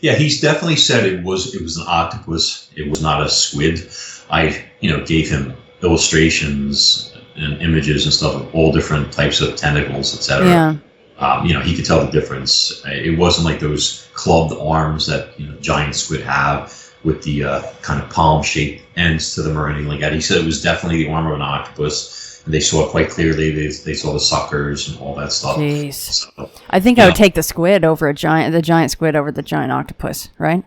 Yeah, he's definitely said it was an octopus. It was not a squid. I, gave him illustrations and images and stuff of all different types of tentacles, etc. Yeah. He could tell the difference. It wasn't like those clubbed arms that giant squid have with the kind of palm-shaped ends to them or anything like that. He said it was definitely the arm of an octopus. And they saw it quite clearly. They saw the suckers and all that stuff. Jeez. So, I think I would take the squid over the giant squid over the giant octopus, right?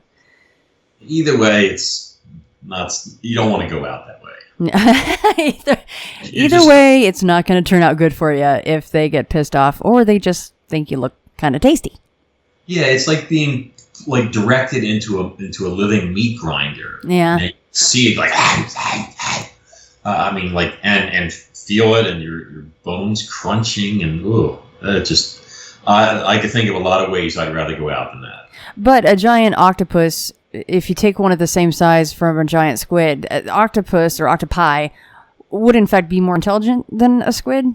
Either way, it's not. You don't want to go out that way. Either way, it's not going to turn out good for you if they get pissed off or they just think you look kind of tasty. Yeah, it's like being directed into a living meat grinder. Yeah. And you see it and feel it, and your bones crunching, and I could think of a lot of ways I'd rather go out than that. But a giant octopus, if you take one of the same size from a giant squid, octopus or octopi would in fact be more intelligent than a squid?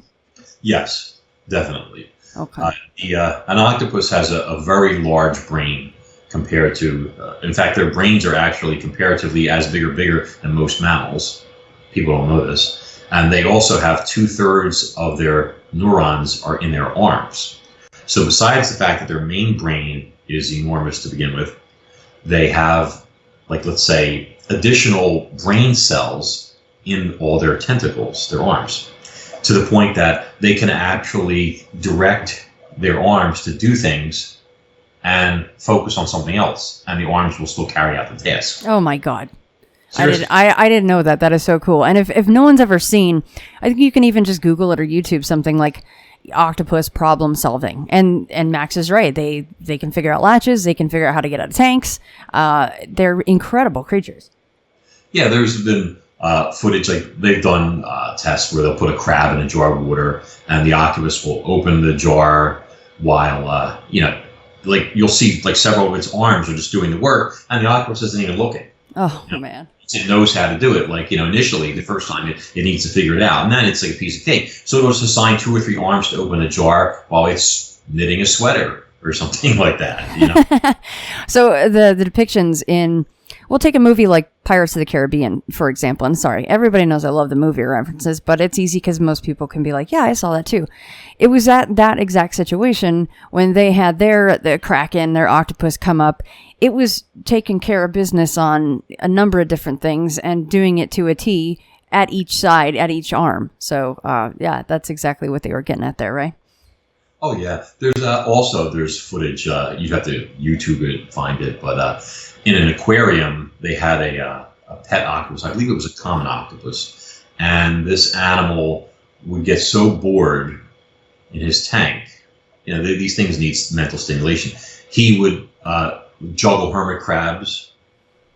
Yes, definitely. Okay. An octopus has a very large brain compared to, in fact, their brains are actually comparatively as bigger than most mammals. People don't know this. And they also have 2/3 of their neurons are in their arms. So besides the fact that their main brain is enormous to begin with, they have, let's say, additional brain cells in all their tentacles, their arms, to the point that they can actually direct their arms to do things and focus on something else, and the arms will still carry out the task. Oh my God. Seriously. I didn't know that. That is so cool. And if no one's ever seen, I think you can even just Google it or YouTube something like octopus problem solving. And Max is right. They can figure out latches. They can figure out how to get out of tanks. They're incredible creatures. Yeah, there's been footage, they've done tests where they'll put a crab in a jar of water, and the octopus will open the jar while, you'll see several of its arms are just doing the work, and the octopus isn't even looking. Oh, man. It knows how to do it. Initially, the first time it needs to figure it out, and then it's like a piece of cake. So it'll just assign 2 or 3 arms to open a jar while it's knitting a sweater or something like that. So the depictions in, we'll take a movie like Pirates of the Caribbean, for example. And sorry, everybody knows I love the movie references, but it's easy because most people can be like, yeah, I saw that too. It was that exact situation when they had the Kraken, their octopus come up. It was taking care of business on a number of different things and doing it to a T at each side, at each arm. So, yeah, that's exactly what they were getting at there, right? Oh, yeah. There's footage. You have to YouTube it, find it. But in an aquarium, they had a pet octopus. I believe it was a common octopus. And this animal would get so bored in his tank these things need mental stimulation. He would juggle hermit crabs,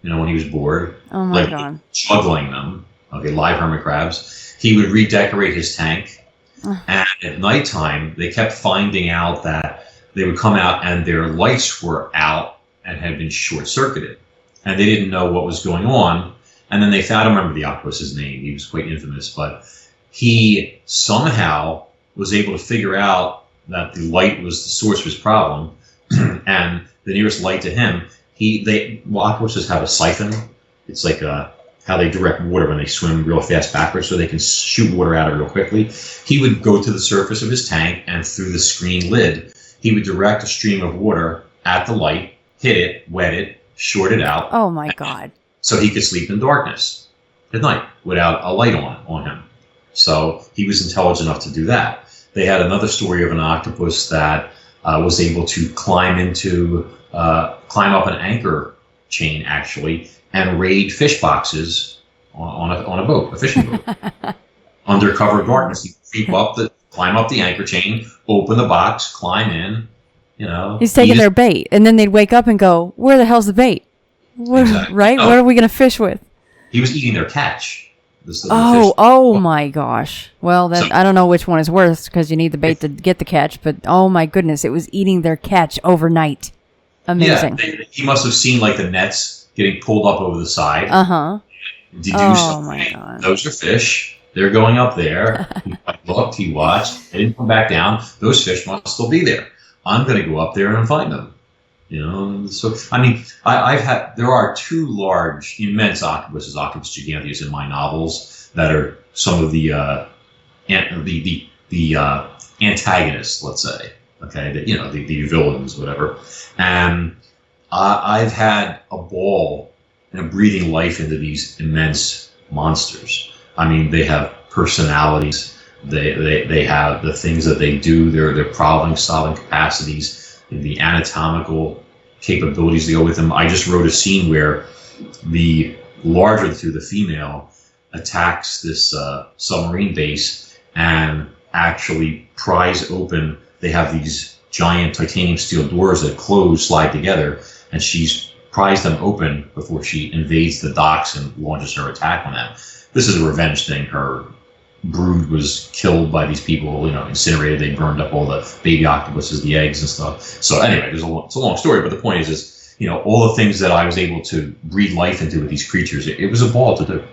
when he was bored. Oh my God. Juggling them. Okay, live hermit crabs. He would redecorate his tank. And at nighttime, they kept finding out that they would come out and their lights were out and had been short-circuited. And they didn't know what was going on. And then they found, I don't remember the octopus's name. He was quite infamous. But he somehow was able to figure out that the light was the source of his problem. And the nearest light to him, octopuses have a siphon. It's like how they direct water when they swim real fast backwards so they can shoot water out of it real quickly. He would go to the surface of his tank, and through the screen lid, he would direct a stream of water at the light, hit it, wet it, short it out. Oh my God. So he could sleep in darkness at night without a light on him. So he was intelligent enough to do that. They had another story of an octopus that was able to climb up an anchor chain, actually, and raid fish boxes on a boat, a fishing boat. Under cover of darkness, he'd climb up the anchor chain, open the box, climb in, He's taking their bait, and then they'd wake up and go, where the hell's the bait? Exactly. Right? No. What are we going to fish with? He was eating their catch. Oh my gosh. Well, I don't know which one is worse, because you need the bait to get the catch, but oh my goodness, it was eating their catch overnight. Amazing. Yeah, he must have seen like the nets getting pulled up over the side. Oh my God. Those are fish. They're going up there. He looked, he watched. They didn't come back down. Those fish must still be there. I'm going to go up there and find them. So I mean, there are two large, immense octopuses, Octopus giganteus, in my novels that are some of the antagonists, let's say. Okay, the villains, whatever. And I've had a ball breathing life into these immense monsters. I mean, they have personalities. They have the things that they do. Their problem-solving capacities, the anatomical capabilities that go with them. I just wrote a scene where the larger of the two, the female, attacks this submarine base and actually pries open. They have these giant titanium steel doors that slide together, and she's pries them open before she invades the docks and launches her attack on them. This is a revenge thing. Her brood was killed by these people, incinerated. They burned up all the baby octopuses, the eggs and stuff. So anyway, it's a long story, but the point is all the things that I was able to breathe life into with these creatures, it was a ball to do.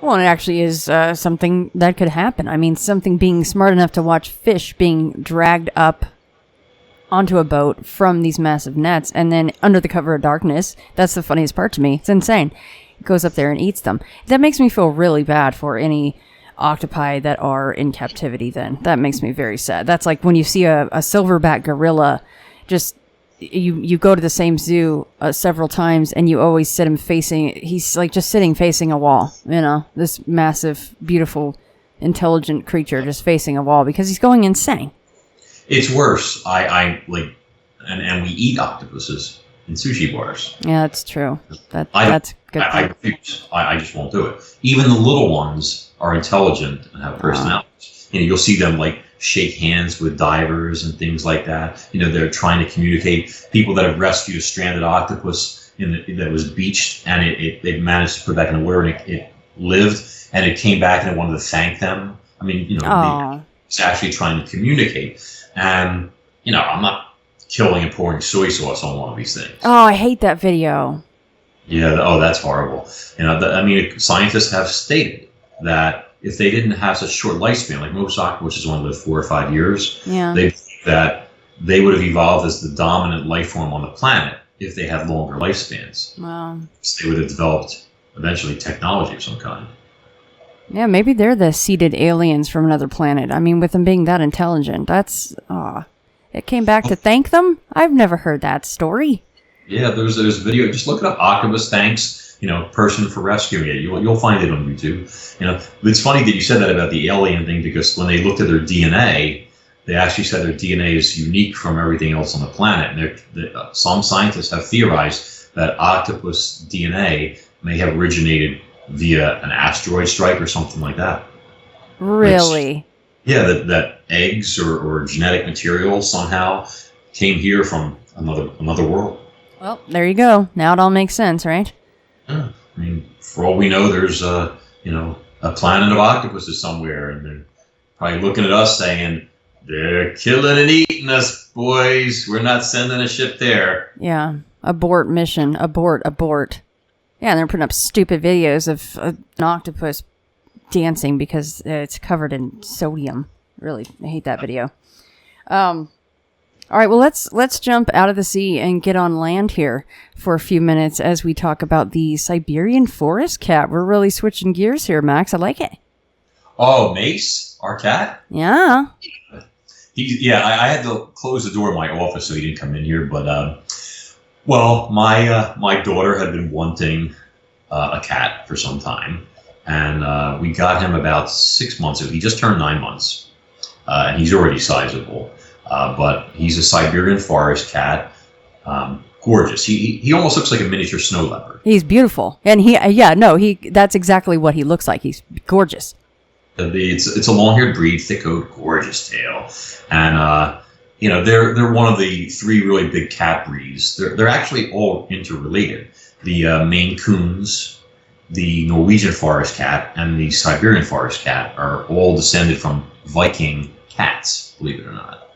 Well, it actually is something that could happen. I mean, something being smart enough to watch fish being dragged up onto a boat from these massive nets, and then under the cover of darkness. That's the funniest part to me. It's insane. It goes up there and eats them. That makes me feel really bad for any octopi that are in captivity then. That makes me very sad. That's like when you see a silverback gorilla, just you go to the same zoo several times, and you always sit him he's like just sitting facing a wall, this massive, beautiful, intelligent creature just facing a wall because he's going insane. It's worse. I like, and we eat octopuses in sushi bars. Yeah, that's true. That's good. I refuse. I just won't do it. Even the little ones are intelligent and have personalities. You'll see them like shake hands with divers and things like that. They're trying to communicate. People that have rescued a stranded octopus that was beached, and they managed to put it back in the water, and it lived, and it came back and it wanted to thank them. I mean, it's actually trying to communicate. And, I'm not killing and pouring soy sauce on one of these things. Oh, I hate that video. Yeah, that's horrible. Scientists have stated that if they didn't have such short lifespan, like most octopuses only live 4 or 5 years, they believe that they would have evolved as the dominant life form on the planet if they had longer lifespans. Wow. So they would have developed, eventually, technology of some kind. Yeah, maybe they're the seeded aliens from another planet. I mean, with them being that intelligent, it came back to thank them? I've never heard that story. Yeah, there's a video. Just look it up. Octopus thanks, person for rescuing it. You'll find it on YouTube. It's funny that you said that about the alien thing, because when they looked at their DNA, they actually said their DNA is unique from everything else on the planet. And some scientists have theorized that octopus DNA may have originated via an asteroid strike or something like that. Really? Yeah, that eggs or genetic material somehow came here from another world. Well, there you go. Now it all makes sense, right? Yeah. I mean, for all we know, there's a planet of octopuses somewhere, and they're probably looking at us saying, "They're killing and eating us, boys. We're not sending a ship there." Yeah. Abort mission. Abort. Yeah, and they're putting up stupid videos of an octopus dancing because it's covered in sodium. Really, I hate that video. All right, well, let's jump out of the sea and get on land here for a few minutes as we talk about the Siberian forest cat. We're really switching gears here, Max. I like it. Oh, Mace, our cat? Yeah. I had to close the door of my office so he didn't come in here. But, well, my daughter had been wanting a cat for some time. And we got him about 6 months ago. He just turned 9 months. And he's already sizable. But he's a Siberian forest cat. Gorgeous. He almost looks like a miniature snow leopard. He's beautiful. And that's exactly what he looks like. He's gorgeous. It's a long-haired breed, thick coat, gorgeous tail. And, they're one of the 3 really big cat breeds. They're actually all interrelated. The Maine Coons, the Norwegian forest cat, and the Siberian forest cat are all descended from Viking cats, believe it or not.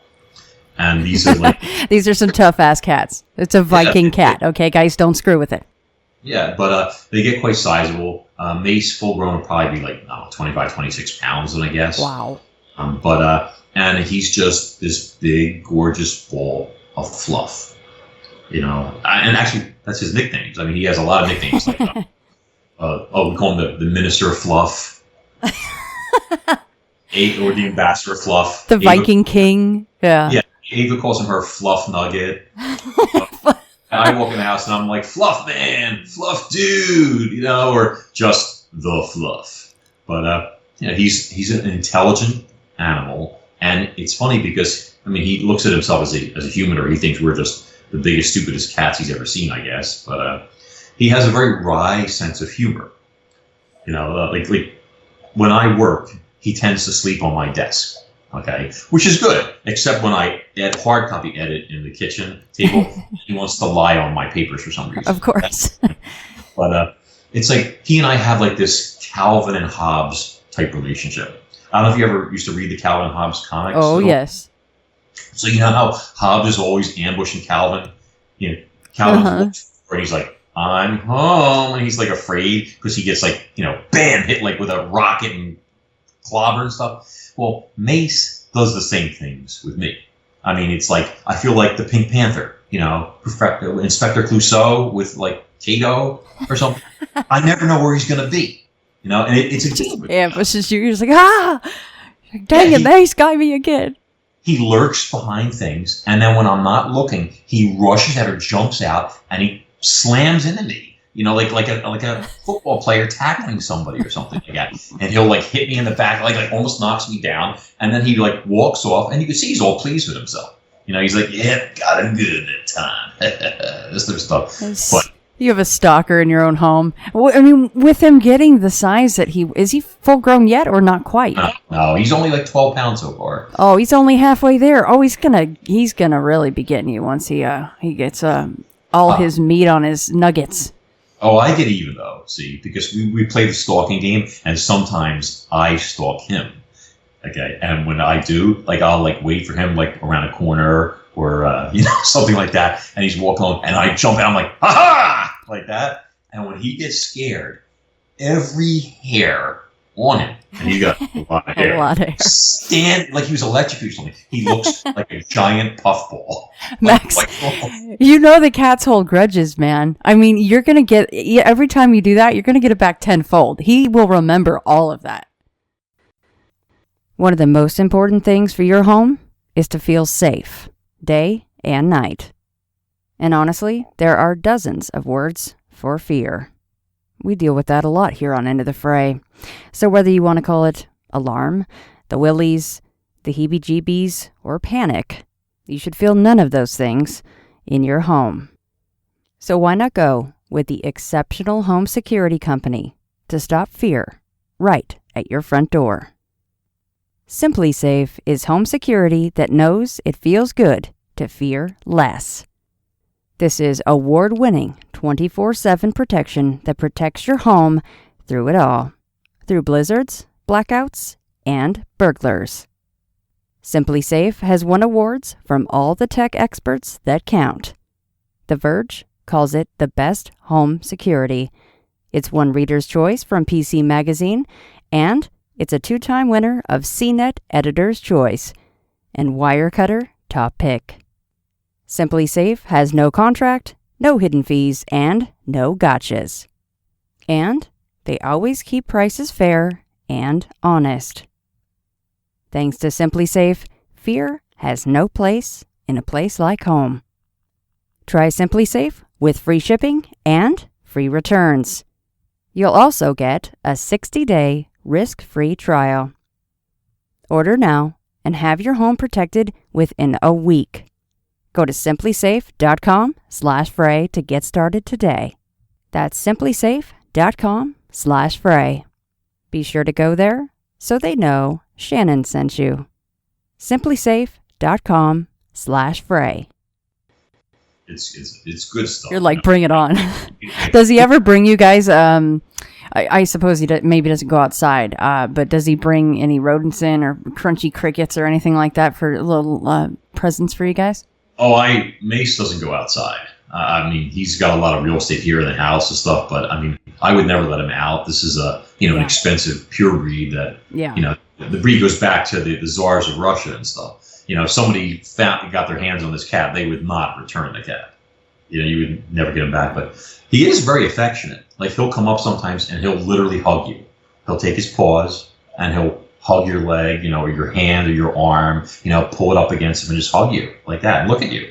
And these are like these are some tough ass cats. It's a Viking cat. Okay, guys, don't screw with it. Yeah, but they get quite sizable. Mace full grown will probably be like 25, 26 pounds, then I guess. Wow. And he's just this big, gorgeous ball of fluff. And actually that's his nicknames. I mean, he has a lot of nicknames like we call him the Minister of Fluff. Or the Ambassador of Fluff. The Viking King. Yeah. Yeah. Ava calls him her Fluff Nugget. I walk in the house and I'm like, Fluff Man, Fluff Dude, or just the Fluff. But he's an intelligent animal, and it's funny because he looks at himself as a human, or he thinks we're just the biggest, stupidest cats he's ever seen, I guess. But he has a very wry sense of humor. Like when I work, he tends to sleep on my desk. Okay, which is good, except when I hard copy edit in the kitchen table, he wants to lie on my papers for some reason. Of course. But it's like he and I have like this Calvin and Hobbes type relationship. I don't know if you ever used to read the Calvin and Hobbes comics. Oh, yes. So you know how Hobbes is always ambushing Calvin? Calvin's where he's like, I'm home, and he's like afraid because he gets like, bam, hit like with a rocket and clobber and stuff. Well, Mace does the same things with me. It's like, I feel like the Pink Panther, Inspector Clouseau with like Kato or something. I never know where he's going to be, and it's a game. Yeah, but since you're just like, dang it, Mace got me again. He lurks behind things, and then when I'm not looking, he rushes out or jumps out, and he slams into me. Like a football player tackling somebody or something like that. And he'll like hit me in the back, like almost knocks me down. And then he like walks off, and you can see he's all pleased with himself. He's like, yeah, got him good that time. This sort of stuff. But you have a stalker in your own home. With him getting the size that is he full grown yet or not quite? No, he's only like 12 pounds so far. Oh, he's only halfway there. Oh, he's gonna really be getting you once he gets all his meat on his nuggets. Oh, I get even though, see, because we play the stalking game, and sometimes I stalk him. Okay, and when I do, like I'll like wait for him like around a corner or something like that, and he's walking on, and I jump out, I'm like, ha ha, like that. And when he gets scared, every hair on him, and he's got a lot of hair, stand like he was electrocuted or something. He looks like a giant puffball. Max, the cats hold grudges, man. You're going to get, every time you do that, you're going to get it back tenfold. He will remember all of that. One of the most important things for your home is to feel safe, day and night. And honestly, there are dozens of words for fear. We deal with that a lot here on End of the Fray. So whether you want to call it alarm, the willies, the heebie-jeebies, or panic, you should feel none of those things in your home. So why not go with the Exceptional Home Security Company to stop fear right at your front door? Simply Safe is home security that knows it feels good to fear less. This is award-winning 24/7 protection that protects your home through it all, through blizzards, blackouts, and burglars. Simply Safe has won awards from all the tech experts that count. The Verge calls it the best home security. It's won Reader's Choice from PC Magazine, and it's a 2-time winner of CNET Editor's Choice and Wirecutter Top Pick. Simply Safe has no contract, no hidden fees, and no gotchas. And they always keep prices fair and honest. Thanks to Simply Safe, fear has no place in a place like home. Try Simply Safe with free shipping and free returns. You'll also get a 60-day risk-free trial. Order now and have your home protected within a week. Go to simplysafe.com/fray to get started today. That's simplysafe.com/fray. Be sure to go there so they know Shannon sent you. simplysafe.com/fray. It's good stuff. You're like, bring it on. Does he ever bring you guys? I suppose he maybe doesn't go outside, but does he bring any rodents in or crunchy crickets or anything like that for little presents for you guys? Oh, Mace doesn't go outside. I mean, he's got a lot of real estate here in the house and stuff, but I mean, I would never let him out. This is an expensive pure breed that, the breed goes back to the czars of Russia and stuff. If somebody got their hands on this cat, they would not return the cat. You would never get him back. But he is very affectionate. Like, he'll come up sometimes and he'll literally hug you. He'll take his paws and he'll hug your leg, or your hand or your arm, pull it up against him and just hug you like that and look at you.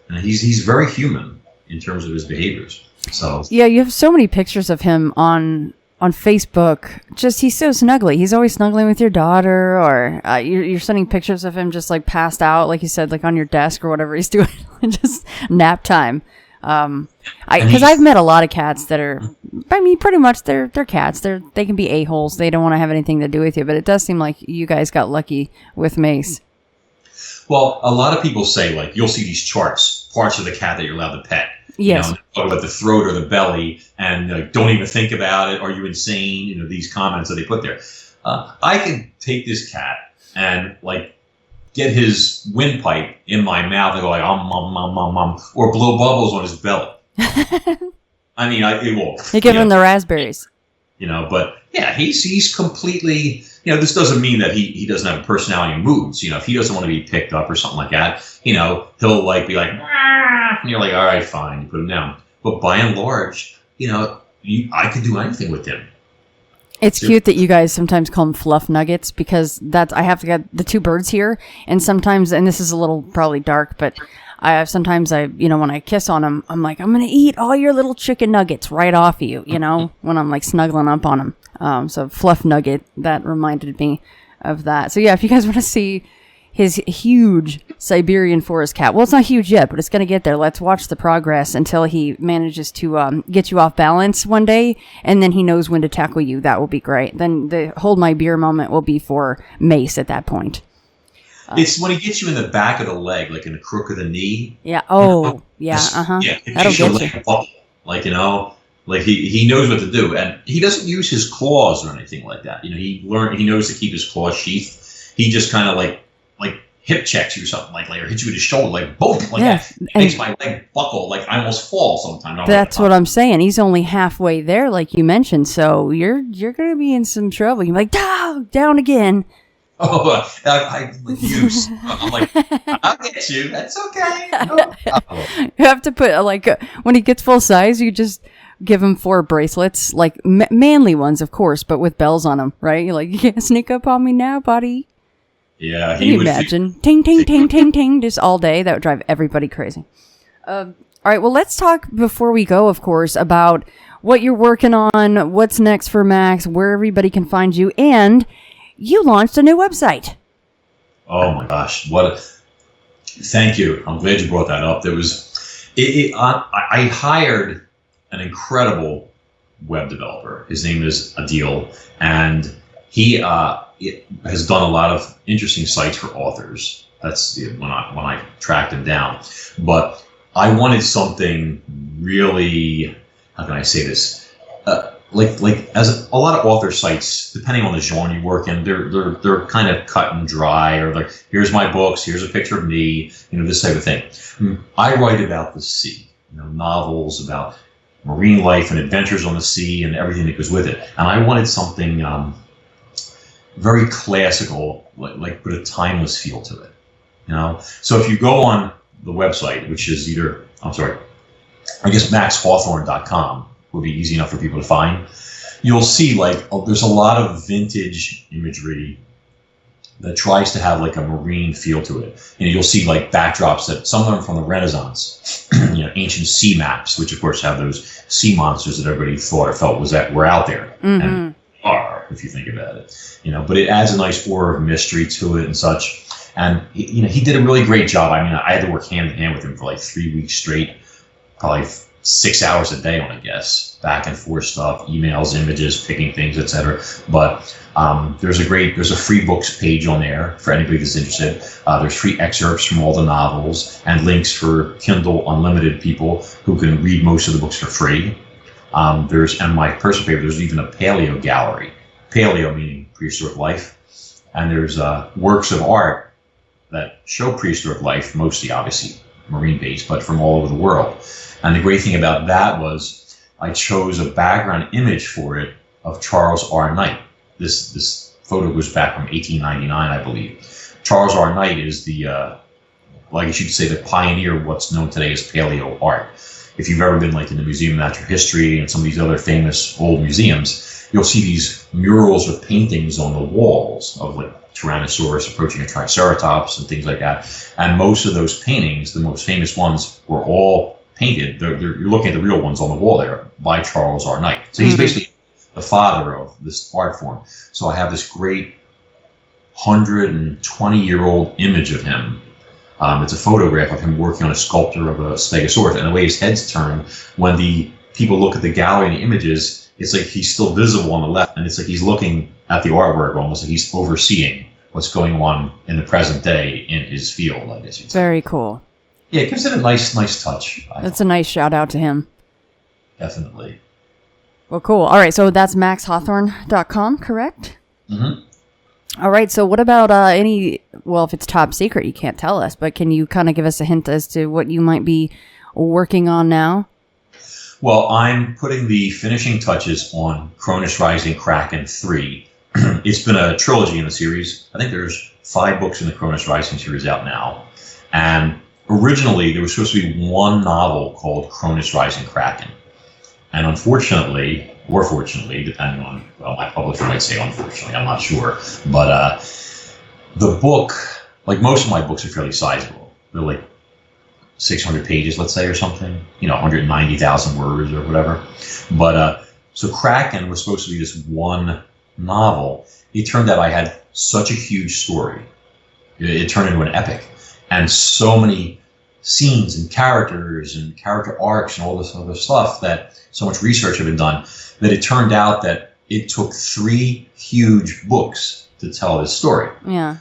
And he's very human in terms of his behaviors. So yeah, you have so many pictures of him on Facebook. Just, he's so snuggly. He's always snuggling with your daughter, or you're sending pictures of him just like passed out, like you said, like on your desk or whatever he's doing, just nap time. Because I've met a lot of cats that are, pretty much they're cats. They can be a-holes. They don't want to have anything to do with you. But it does seem like you guys got lucky with Mace. Well, a lot of people say, like, you'll see these parts of the cat that you're allowed to pet. Yes. About the throat or the belly, and don't even think about it. Are you insane? These comments that they put there. I can take this cat and get his windpipe in my mouth and go like or blow bubbles on his belly. I mean, it will. You give him the raspberries. But yeah, he's completely. This doesn't mean that he doesn't have a personality and moods. If he doesn't want to be picked up or something like that, he'll be like. And you're like, all right, fine, you put him down. But by and large, I could do anything with him. It's cute that you guys sometimes call them fluff nuggets, because I have to get the two birds here, and sometimes, and this is a little probably dark, but sometimes when I kiss on them, I'm like, I'm gonna eat all your little chicken nuggets right off of you, when I'm like snuggling up on them. So fluff nugget, that reminded me of that. So yeah, if you guys want to see his huge Siberian forest cat. Well, it's not huge yet, but it's going to get there. Let's watch the progress until he manages to get you off balance one day, and then he knows when to tackle you. That will be great. Then the hold my beer moment will be for Mace at that point. It's when he gets you in the back of the leg, like in the crook of the knee. Yeah. Oh, yeah. Uh-huh. Yeah. That'll get you. Like he knows what to do, and he doesn't use his claws or anything like that. He knows to keep his claw sheathed. He just kind of like hip checks you or something or hits you with his shoulder, boom, that. It makes my leg buckle, I almost fall sometimes. That's what I'm saying. He's only halfway there, like you mentioned, so you're going to be in some trouble. You're like, down again. Oh, I'm like, I'll get you. That's okay. No. You have to put, when he gets full size, you just give him 4 bracelets, manly ones, of course, but with bells on them, right? You're like, you can't sneak up on me now, buddy. Yeah, Can you imagine? Ting, ting, ting, ting, ting, just all day. That would drive everybody crazy. All right, well, let's talk before we go, of course, about what you're working on, what's next for Max, where everybody can find you, and you launched a new website. Oh my gosh, thank you. I'm glad you brought that up. I hired an incredible web developer. His name is Adil, and he it has done a lot of interesting sites for authors. That's when I tracked him down. But I wanted something really, how can I say this? Like as a lot of author sites, depending on the genre you work in, they're kind of cut and dry, or like, here's my books, here's a picture of me, this type of thing. I write about the sea, novels about marine life and adventures on the sea and everything that goes with it. And I wanted something very classical, like with a timeless feel to it. So if you go on the website, which is maxhawthorne.com, would be easy enough for people to find. You'll see there's a lot of vintage imagery that tries to have like a marine feel to it. You'll see like backdrops that some of them from the Renaissance, ancient sea maps, which of course have those sea monsters that everybody thought or felt were out there, and are, if you think about it. But it adds a nice aura of mystery to it and such. And he did a really great job. I mean, I had to work hand in hand with him for like 3 weeks straight, probably 6 hours a day on, I guess, back and forth stuff, emails, images, picking things, etc. But there's a free books page on there for anybody that's interested. There's free excerpts from all the novels and links for Kindle Unlimited people who can read most of the books for free. And my personal favorite, there's even a paleo gallery. Paleo meaning prehistoric life. And there's works of art that show prehistoric life, mostly obviously marine-based, but from all over the world. And the great thing about that was I chose a background image for it of Charles R. Knight. This photo goes back from 1899, I believe. Charles R. Knight is the, I guess you could say, the pioneer of what's known today as paleo art. If you've ever been like in the Museum of Natural History and some of these other famous old museums, you'll see these murals with paintings on the walls of like Tyrannosaurus approaching a Triceratops and things like that. And most of those paintings, the most famous ones, were all painted. You're looking at the real ones on the wall there by Charles R. Knight. So he's basically the father of this art form. So I have this great 120-year-old image of him. It's a photograph of him working on a sculpture of a Stegosaurus, and the way his head's turned, when the people look at the gallery and the images, it's like he's still visible on the left, and it's like he's looking at the artwork, almost like he's overseeing what's going on in the present day in his field, I guess you'd say. Very cool. Yeah, it gives it a nice touch. That's a nice shout out to him. Definitely. Well, cool. All right, so that's maxhawthorne.com, correct? Mm-hmm. All right, so what about if it's top secret, you can't tell us, but can you kind of give us a hint as to what you might be working on now? Well, I'm putting the finishing touches on Cronus Rising Kraken 3. It's been a trilogy in the series. I think there's 5 books in the Cronus Rising series out now. And originally, there was supposed to be one novel called Cronus Rising Kraken. And unfortunately, or fortunately, depending on, my publisher might say unfortunately, I'm not sure. But the book, like most of my books, are fairly sizable. They're like 600 pages, let's say, or something, 190,000 words or whatever. But so Kraken was supposed to be this one novel. It turned out I had such a huge story. It turned into an epic, and so many scenes and characters and character arcs and all this other stuff, that so much research had been done, that it turned out that it took 3 huge books to tell this story. Yeah.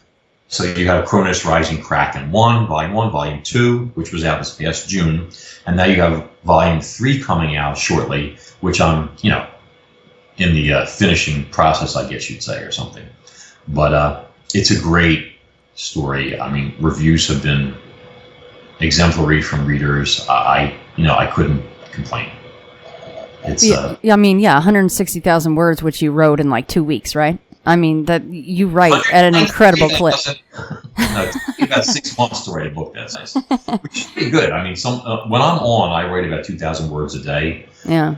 So you have Cronus Rising Kraken 1, Volume 2, which was out this past June. And now you have Volume 3 coming out shortly, which I'm, in the finishing process, I guess you'd say, or something. But it's a great story. I mean, reviews have been exemplary from readers. I couldn't complain. It's 160,000 words, which you wrote in like 2 weeks, right? I mean, that you write at an incredible clip. You got 6 months to write a book that size, which is pretty good. I mean, when I'm on, I write about 2,000 words a day. Yeah.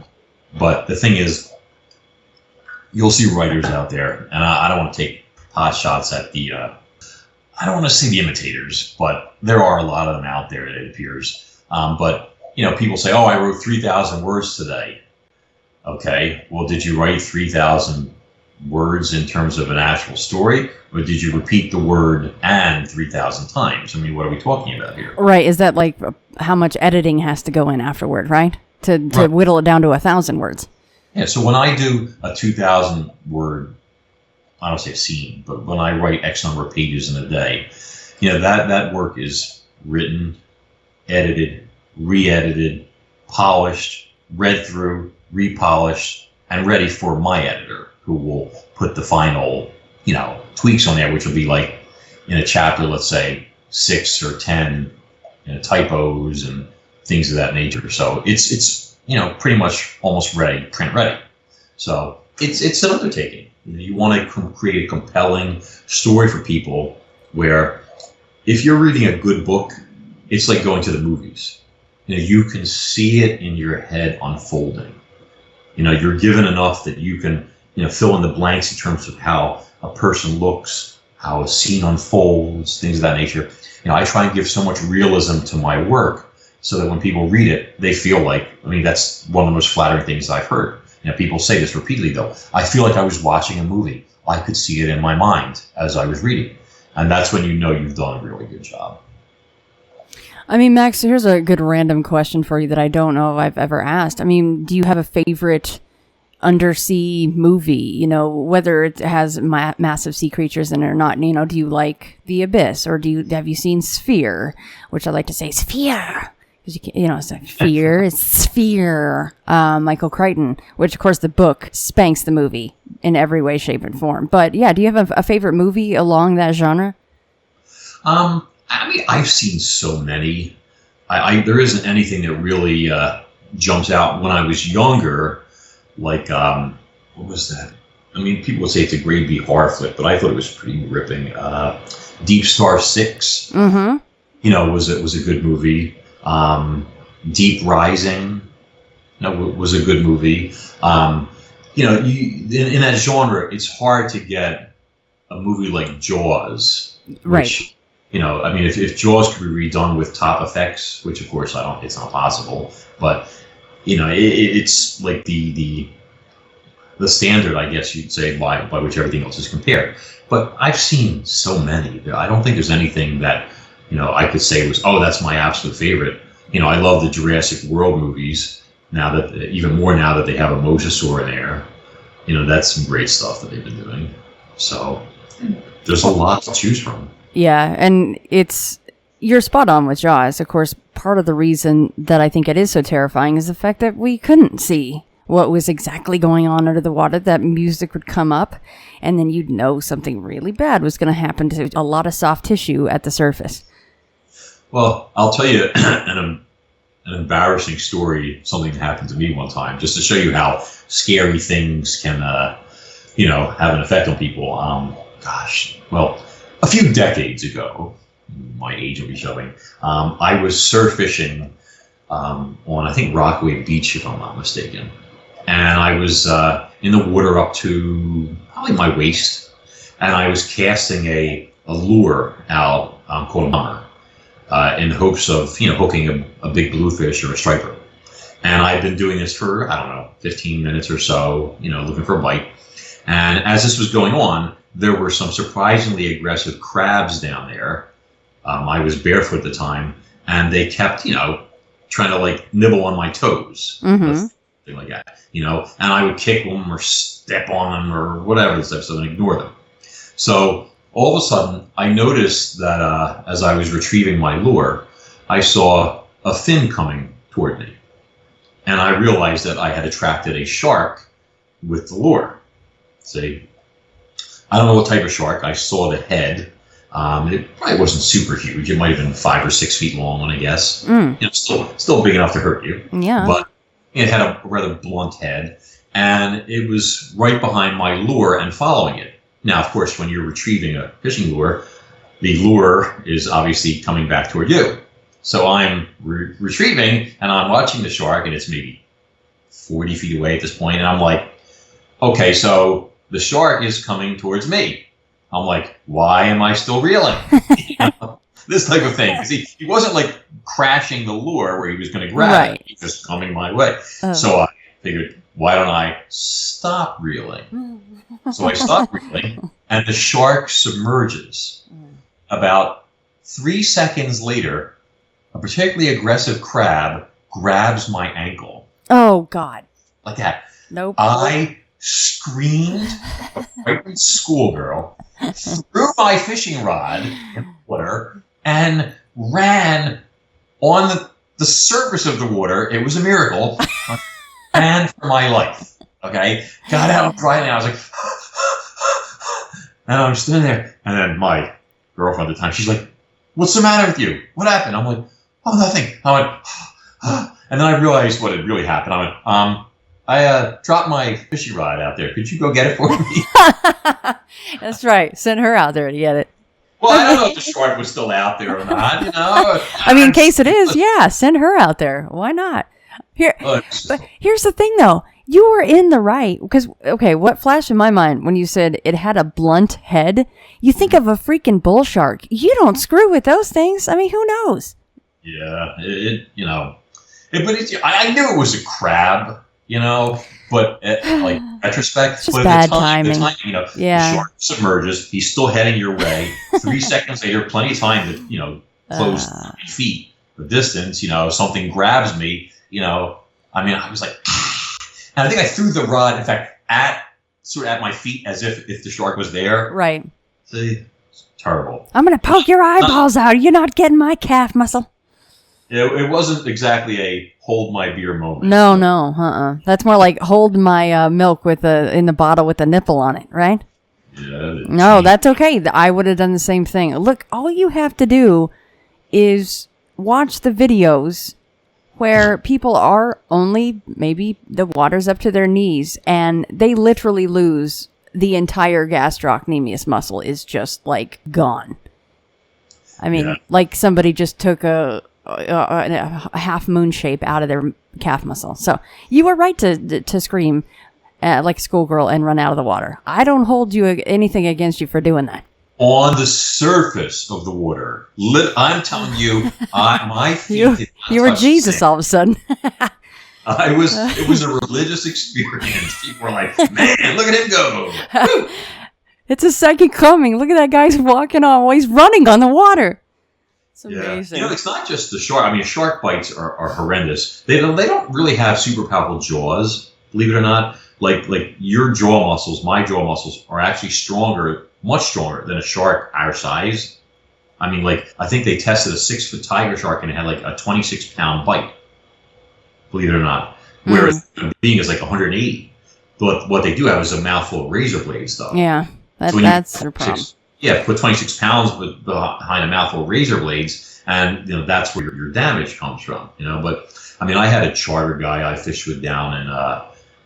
But the thing is, you'll see writers out there, and I don't want to take pot shots at I don't want to say the imitators, but there are a lot of them out there, it appears. But, people say, I wrote 3,000 words today. Okay, well, did you write 3,000 words in terms of an actual story, or did you repeat the word "and" 3,000 times? I mean, what are we talking about here? Right. Is that like how much editing has to go in afterward, right? To whittle it down to 1,000 words. Yeah. So when I do a 2,000 word I don't say a scene, but when I write X number of pages in a day, that work is written, edited, re-edited, polished, read through, repolished, and ready for my editor, who will put the final, tweaks on there, which will be like in a chapter, let's say 6 or 10 typos and things of that nature. So it's pretty much almost ready, print ready. So it's an undertaking. You want to create a compelling story for people where if you're reading a good book, it's like going to the movies. You can see it in your head unfolding. You're given enough that you can, fill in the blanks in terms of how a person looks, how a scene unfolds, things of that nature. I try and give so much realism to my work so that when people read it, they feel like, that's one of the most flattering things I've heard. People say this repeatedly, though. I feel like I was watching a movie. I could see it in my mind as I was reading. And that's when you've done a really good job. Max, here's a good random question for you that I don't know if I've ever asked. Do you have a favorite undersea movie, whether it has massive sea creatures in it or not? Do you like The Abyss, or have you seen Sphere, which I like to say Sphere? Because it's like fear, it's Sphere. Michael Crichton, which of course the book spanks the movie in every way, shape, and form. But yeah, do you have a favorite movie along that genre? I've seen so many. There isn't anything that really jumps out. When I was younger, like what was that? People would say it's a grade B horror flick, but I thought it was pretty ripping. Deep Star 6, was a good movie. Deep Rising, was a good movie. In that genre, it's hard to get a movie like Jaws, right? Which, if Jaws could be redone with top effects, which of course it's not possible, but it's like the standard, I guess you'd say, by which everything else is compared. But I've seen so many. I don't think there's anything that I could say was, that's my absolute favorite. I love the Jurassic World movies now even more now that they have a mosasaur in there. That's some great stuff that they've been doing. So there's a lot to choose from. Yeah, and you're spot on with Jaws. Of course, part of the reason that I think it is so terrifying is the fact that we couldn't see what was exactly going on under the water. That music would come up, and then you'd know something really bad was going to happen to a lot of soft tissue at the surface. Well, I'll tell you an embarrassing story. Something happened to me one time, just to show you how scary things can, have an effect on people. A few decades ago, my age will be showing, I was surf fishing on, I think, Rockaway Beach, if I'm not mistaken. And I was in the water up to probably my waist, and I was casting a lure out called a hummer in hopes of, hooking a big bluefish or a striper. And I'd been doing this for, 15 minutes or so, looking for a bite. And as this was going on, there were some surprisingly aggressive crabs down there. I was barefoot at the time, and they kept, trying to nibble on my toes, something like that, and I would kick them or step on them or whatever, so I would ignore them. So all of a sudden, I noticed that as I was retrieving my lure, I saw a fin coming toward me, and I realized that I had attracted a shark with the lure. See, I don't know what type of shark. I saw the head. It probably wasn't super huge. It might have been 5 or 6 feet long, I guess. Still big enough to hurt you. Yeah. But it had a rather blunt head, and it was right behind my lure and following it. Now, of course, when you're retrieving a fishing lure, the lure is obviously coming back toward you. So I'm retrieving, and I'm watching the shark, and it's maybe 40 feet away at this point, and I'm like, okay, so the shark is coming towards me. I'm like, why am I still reeling? This type of thing. Because he wasn't crashing the lure where he was going to grab it. He was just coming my way. Oh. So I figured, why don't I stop reeling? So I stopped reeling, and the shark submerges. About 3 seconds later, a particularly aggressive crab grabs my ankle. Oh, God. Like that. Nope. I screamed frightened schoolgirl, threw my fishing rod in the water, and ran on the surface of the water. It was a miracle. Ran for my life. Okay? Got out right now. I was like, and I'm standing there. And then my girlfriend at the time, she's like, what's the matter with you? What happened? I'm like, oh, nothing. I went, and then I realized what had really happened. I went, I dropped my fishing rod out there. Could you go get it for me? That's right. Send her out there to get it. Well, I don't know if the shark was still out there or not, I mean, in case it is, yeah, send her out there. Why not? But here's the thing, though. You were in the right. Because, okay, what flashed in my mind when you said it had a blunt head? You think of a freaking bull shark. You don't screw with those things. I mean, who knows? Yeah, I knew it was a crab, but like retrospect, it's just bad timing. The shark submerges, he's still heading your way. 3 seconds later, plenty of time to, close 3 feet the distance, something grabs me, I was like, and I think I threw the rod, in fact, at my feet as if the shark was there. Right. See, it's terrible. I'm going to poke your eyeballs out. You're not getting my calf muscle. It wasn't exactly a hold my beer moment. No. That's more like hold my milk in the bottle with a nipple on it, right? Yeah. No, that's okay. I would have done the same thing. Look, all you have to do is watch the videos where people are only, maybe the water's up to their knees, and they literally lose the entire gastrocnemius muscle is just like gone. I mean, like somebody just took a half moon shape out of their calf muscle. So you were right to scream like a schoolgirl and run out of the water. I don't hold anything against you for doing that. On the surface of the water, I'm telling you, my feet. You were Jesus all of a sudden. It was a religious experience. People were like, "Man, look at him go!" Woo! It's a second coming. Look at that guy's walking on. Well, he's running on the water. It's amazing. It's not just the shark. I mean, shark bites are horrendous. They don't really have super powerful jaws, believe it or not. Like your jaw muscles, my jaw muscles are actually much stronger than a shark our size. I mean, I think they tested a 6-foot tiger shark and it had like a 26-pound bite, believe it or not. Whereas the being is like 180. But what they do have is a mouthful of razor blades, though. Yeah, that's their problem. Put 26 pounds behind a mouthful of razor blades, and that's where your damage comes from. But I mean, I had a charter guy I fished with down in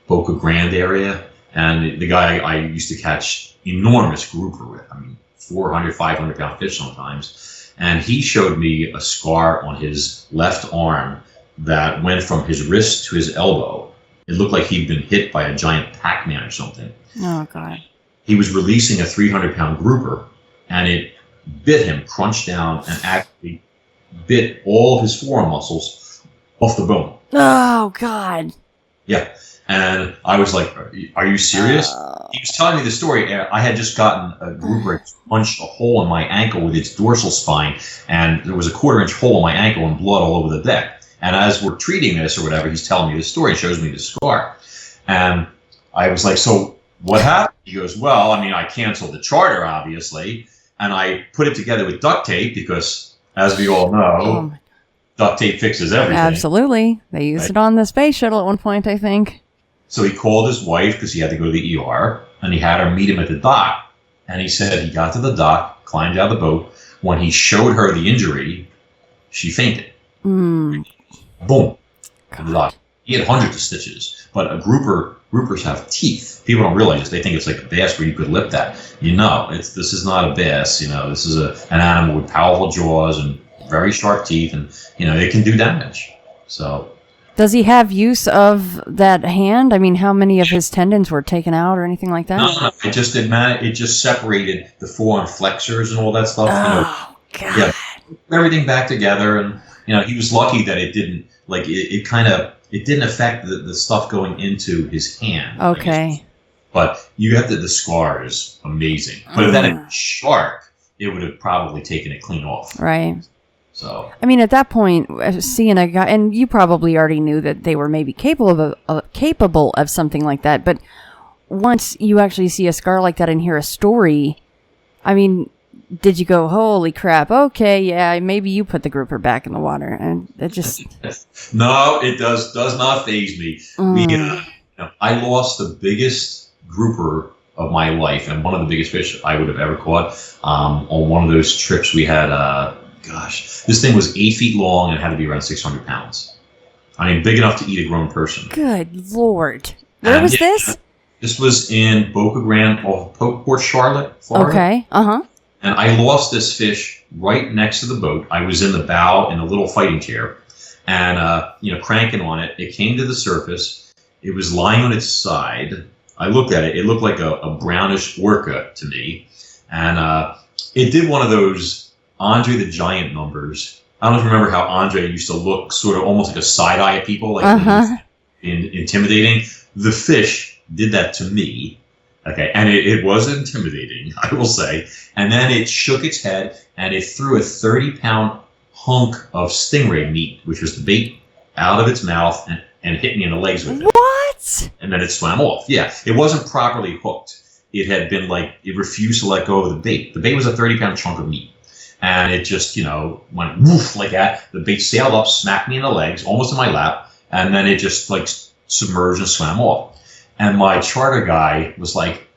Boca Grande area, and the guy I used to catch enormous grouper with. I mean, 400, 500 pound fish sometimes. And he showed me a scar on his left arm that went from his wrist to his elbow. It looked like he'd been hit by a giant Pac-Man or something. Oh, God. He was releasing a 300-pound grouper, and it bit him, crunched down, and actually bit all of his forearm muscles off the bone. Oh, God. Yeah. And I was like, are you serious? He was telling me the story. I had just gotten a grouper punched a hole in my ankle with its dorsal spine, and there was a 1/4-inch hole in my ankle and blood all over the deck. And as we're treating this or whatever, he's telling me the story, shows me the scar. And I was like, so what happened? He goes, well, I mean, I canceled the charter, obviously, and I put it together with duct tape because, as we all know, duct tape fixes everything. Absolutely. They used it on the space shuttle at one point, I think. So he called his wife because he had to go to the ER, and he had her meet him at the dock. And he said he got to the dock, climbed out of the boat. When he showed her the injury, she fainted. Boom. God. He had hundreds of stitches. But groupers have teeth. People don't realize this. They think it's like a bass where you could lip that. This is not a bass. This is an animal with powerful jaws and very sharp teeth, and it can do damage. So. Does he have use of that hand? I mean, how many of his tendons were taken out or anything like that? No. It just separated the forearm flexors and all that stuff. Oh, God. Yeah, everything back together, and he was lucky that it didn't it didn't affect the stuff going into his hand. Okay. But you have the scar is amazing. But if that had been a shark, it would have probably taken it clean off. Right. So. I mean, at that point, seeing a guy, and you probably already knew that they were maybe capable of something like that. But once you actually see a scar like that and hear a story, I mean, did you go, holy crap, okay, yeah, maybe you put the grouper back in the water? And it just... No, it does not faze me. I lost the biggest grouper of my life and one of the biggest fish I would have ever caught on one of those trips we had. This thing was 8 feet long and had to be around 600 pounds. I mean, big enough to eat a grown person. Good Lord. Where was this? This was in Boca Grande off of Port Charlotte, Florida. Okay, uh-huh. And I lost this fish right next to the boat. I was in the bow in a little fighting chair and, cranking on it. It came to the surface. It was lying on its side. I looked at it. It looked like a brownish orca to me. And it did one of those Andre the Giant numbers. I don't remember how Andre used to look sort of almost like a side eye at people, like intimidating. The fish did that to me. Okay, and it was intimidating, I will say. And then it shook its head and it threw a 30-pound hunk of stingray meat, which was the bait, out of its mouth and hit me in the legs with it. What? And then it swam off. Yeah, it wasn't properly hooked. It had been it refused to let go of the bait. The bait was a 30-pound chunk of meat. And it just, went woof like that. The bait sailed up, smacked me in the legs, almost in my lap, and then it just submerged and swam off. And my charter guy was like,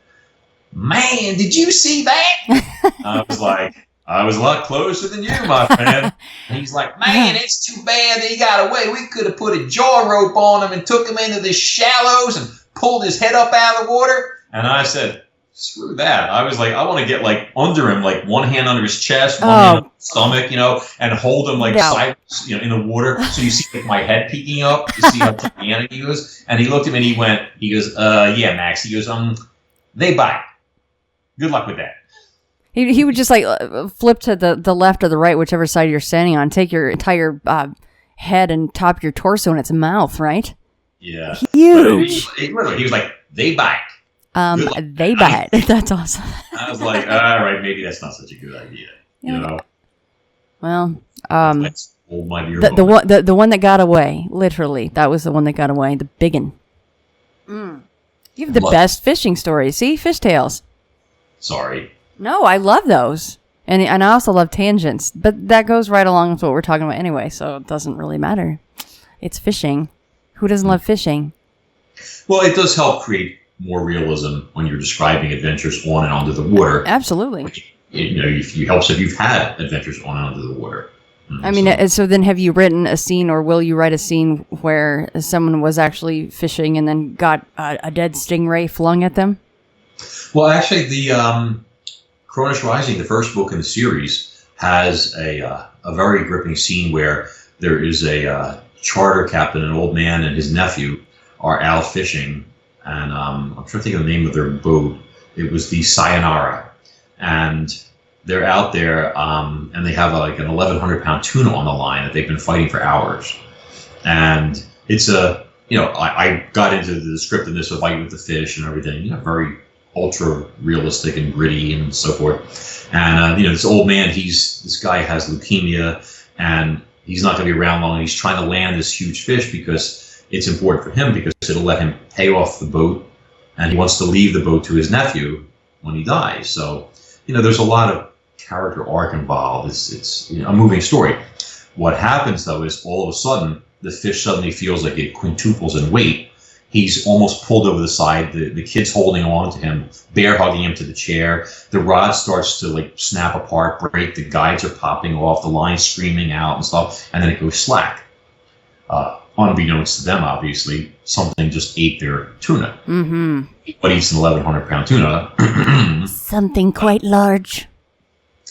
"Man, did you see that?" I was like, "I was a lot closer than you, my friend." And he's like, "Man, it's too bad that he got away. We could have put a jaw rope on him and took him into the shallows and pulled his head up out of the water." And I said, "Screw that." I was like, I want to get under him, one hand under his chest, one hand on his stomach, and hold him sideways, in the water. So you see my head peeking up to see how gigantic he was. And he looked at me and he goes, "Yeah, Max." He goes, "They bite. Good luck with that." He would just flip to the left or the right, whichever side you're standing on, take your entire head and top your torso in its mouth, right? Yeah. Huge. He was like, "They bite." They bite. That's awesome. I was like, all right, maybe that's not such a good idea. Well, let's hold my beer. The one that got away, literally, that was the one that got away. The biggin. You have the best fishing stories. See, fish tales. Sorry. No, I love those, and I also love tangents. But that goes right along with what we're talking about anyway, so it doesn't really matter. It's fishing. Who doesn't love fishing? Well, it does help create more realism when you're describing adventures on and under the water. Absolutely. If you've had adventures on and under the water. I mean, so then have you written a scene, or will you write a scene where someone was actually fishing and then got a dead stingray flung at them? Well, actually, the Cronus Rising, the first book in the series, has a very gripping scene where there is a charter captain, an old man, and his nephew are out fishing. And I'm trying to think of the name of their boat. It was the Sayonara. And they're out there, and they have an 1,100-pound tuna on the line that they've been fighting for hours. And it's I got into the descriptiveness of fighting with the fish and everything, very ultra realistic and gritty and so forth. And, this old man, this guy has leukemia, and he's not going to be around long. And he's trying to land this huge fish because it's important for him, because it'll let him pay off the boat, and he wants to leave the boat to his nephew when he dies. So, there's a lot of character arc involved. It's a moving story. What happens, though, is all of a sudden, the fish suddenly feels like it quintuples in weight. He's almost pulled over the side. The kid's holding on to him, bear hugging him to the chair. The rod starts to snap apart, break. The guides are popping off. The line's screaming out and stuff, and then it goes slack. Unbeknownst to them, obviously, something just ate their tuna. Mm-hmm. What eats an 1,100-pound tuna? Something quite large.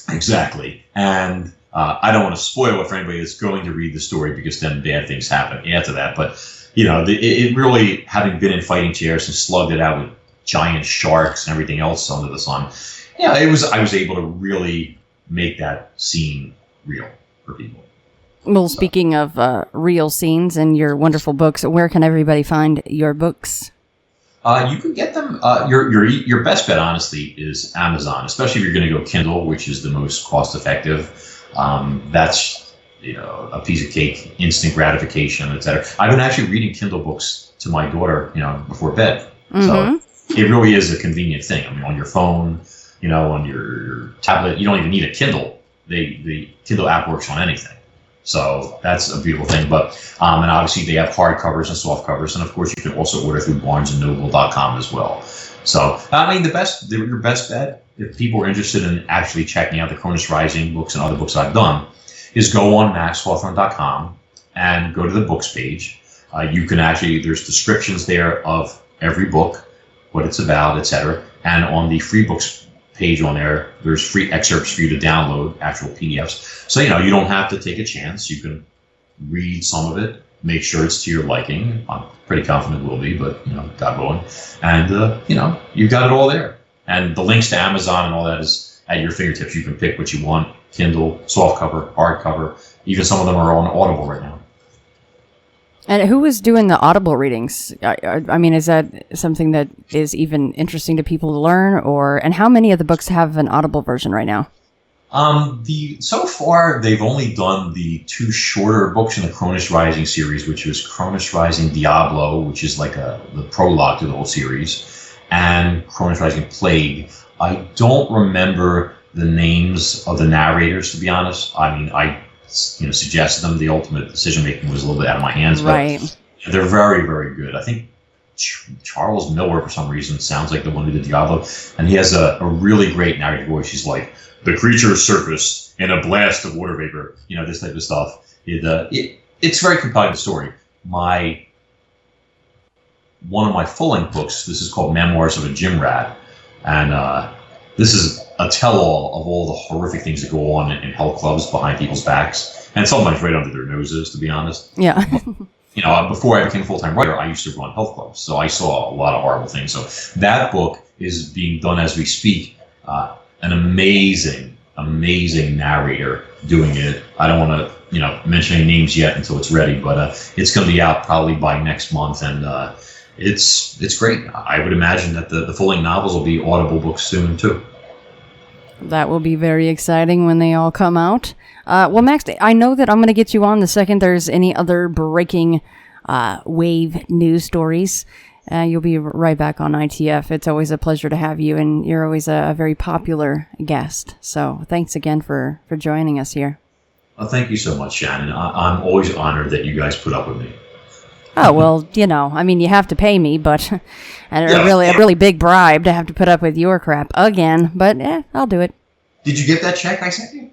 Exactly. And I don't want to spoil it for anybody that's going to read the story, because then bad things happen after that. But, it really, having been in fighting chairs and slugged it out with giant sharks and everything else under the sun, I was able to really make that scene real for people. Well, speaking of real scenes and your wonderful books, where can everybody find your books? You can get them. Your best bet, honestly, is Amazon, especially if you're going to go Kindle, which is the most cost effective. That's a piece of cake, instant gratification, etc. I've been actually reading Kindle books to my daughter, before bed. Mm-hmm. So it really is a convenient thing. I mean, on your phone, on your tablet, you don't even need a Kindle. The Kindle app works on anything. So that's a beautiful thing. But and obviously they have hard covers and soft covers, and of course you can also order through BarnesandNoble.com as well. So I mean, your best bet, if people are interested in actually checking out the Cronus Rising books and other books I've done, is go on MaxHawthorne.com and go to the books page. You can actually, there's descriptions there of every book, what it's about, etc. And on the free books page on there, there's free excerpts for you to download, actual PDFs. So, you don't have to take a chance. You can read some of it, make sure it's to your liking. I'm pretty confident it will be, but, God willing. And, you've got it all there. And the links to Amazon and all that is at your fingertips. You can pick what you want, Kindle, softcover, hardcover. Even some of them are on Audible right now. And who is doing the Audible readings? I mean, is that something that is even interesting to people to learn? And how many of the books have an Audible version right now? So far, they've only done the 2 shorter books in the Cronus Rising series, which was Cronus Rising Diablo, which is like the prologue to the whole series, and Cronus Rising Plague. I don't remember the names of the narrators, to be honest. I mean, I suggested them. The ultimate decision making was a little bit out of my hands, but right. They're very, very good. I think Charles Miller, for some reason, sounds like the one who did Diablo, and he has a really great narrative voice. He's like, the creature surfaced in a blast of water vapor, this type of stuff. It's very compelling story. One of my full-length books, this is called Memoirs of a Gym Rat, and this is a tell-all of all the horrific things that go on in health clubs behind people's backs, and sometimes right under their noses, to be honest. Yeah. Before I became a full-time writer, I used to run health clubs, so I saw a lot of horrible things. So that book is being done as we speak. An amazing narrator doing it. I don't want to, mention any names yet until it's ready, but it's going to be out probably by next month, and it's great. I would imagine that the full-length novels will be Audible books soon too. That will be very exciting when they all come out. Well, Max, I know that I'm going to get you on the second there's any other breaking wave news stories. You'll be right back on ITF. It's always a pleasure to have you, and you're always a very popular guest. So thanks again for joining us here. Well, thank you so much, Shannon. I'm always honored that you guys put up with me. Oh, well, I mean, you have to pay me, but a really big bribe to have to put up with your crap again. But I'll do it. Did you get that check I sent you?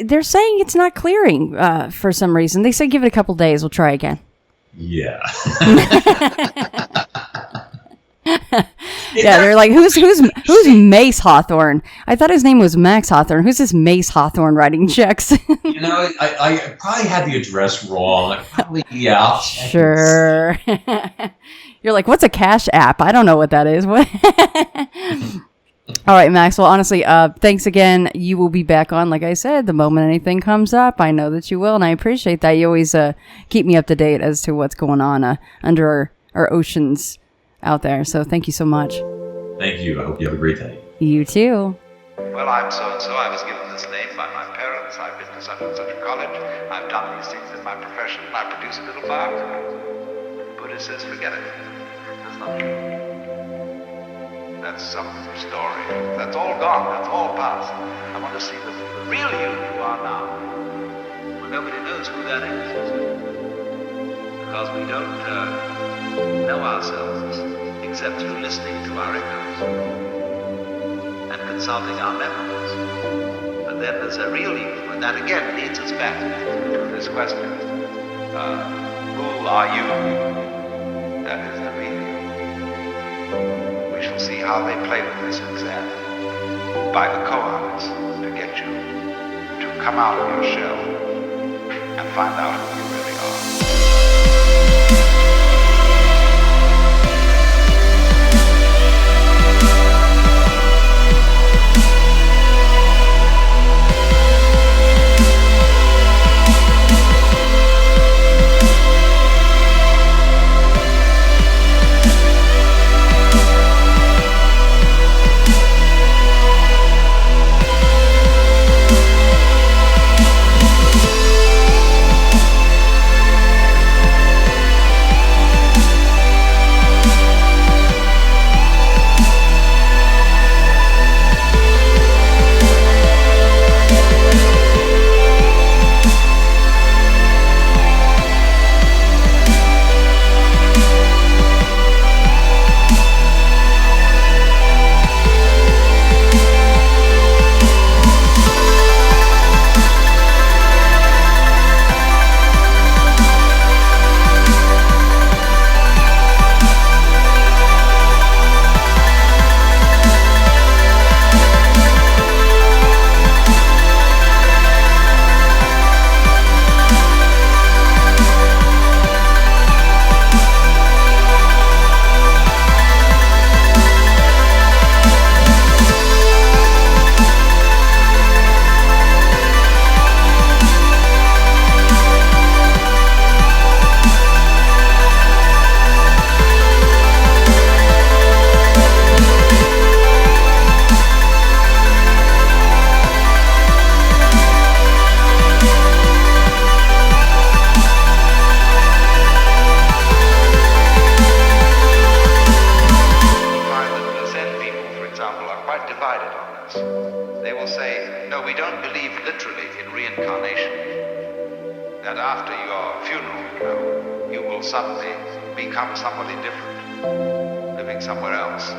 They're saying it's not clearing for some reason. They said give it a couple days. We'll try again. Yeah. Yeah, they're like, who's Mace Hawthorne? I thought his name was Max Hawthorne. Who's this Mace Hawthorne writing checks? I probably had the address wrong. Yeah. Sure. You're like, what's a cash app? I don't know what that is. What? All right, Max. Well, honestly, thanks again. You will be back on, like I said, the moment anything comes up. I know that you will, and I appreciate that. You always keep me up to date as to what's going on under our oceans out there. So thank you so much. Thank you. I hope you have a great day. You too. Well, I'm so-and-so. I was given this name by my parents. I've been to such and such a college. I've done these things in my profession. I produce a little biography. Buddha says, forget it. That's not true. That's some story. That's all gone. That's all past. I want to see the real you are now. Well, nobody knows who that is. Because we don't know ourselves except through listening to our echoes and consulting our memories. But then there's a real you, and that again leads us back to this question. Who are you? That is the real you. We shall see how they play with this exam by the koans to get you to come out of your shell and find out who you really are. example, are quite divided on this. They will say, no, we don't believe literally in reincarnation. That after your funeral, you will suddenly become somebody different, living somewhere else.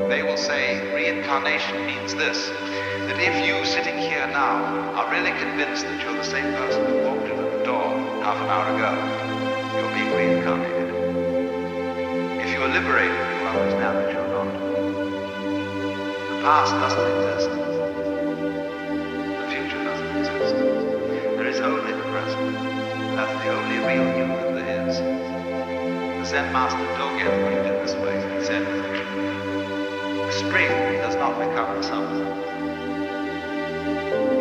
They will say reincarnation means this, that if you sitting here now are really convinced that you're the same person who walked in the door half an hour ago, you're being reincarnated. If you are liberated, you will understand that you're not. The past doesn't exist. The future doesn't exist. There is only the present. That's the only real you that there is. The Zen master Dogen put it this way. He said, the spring does not become the summer.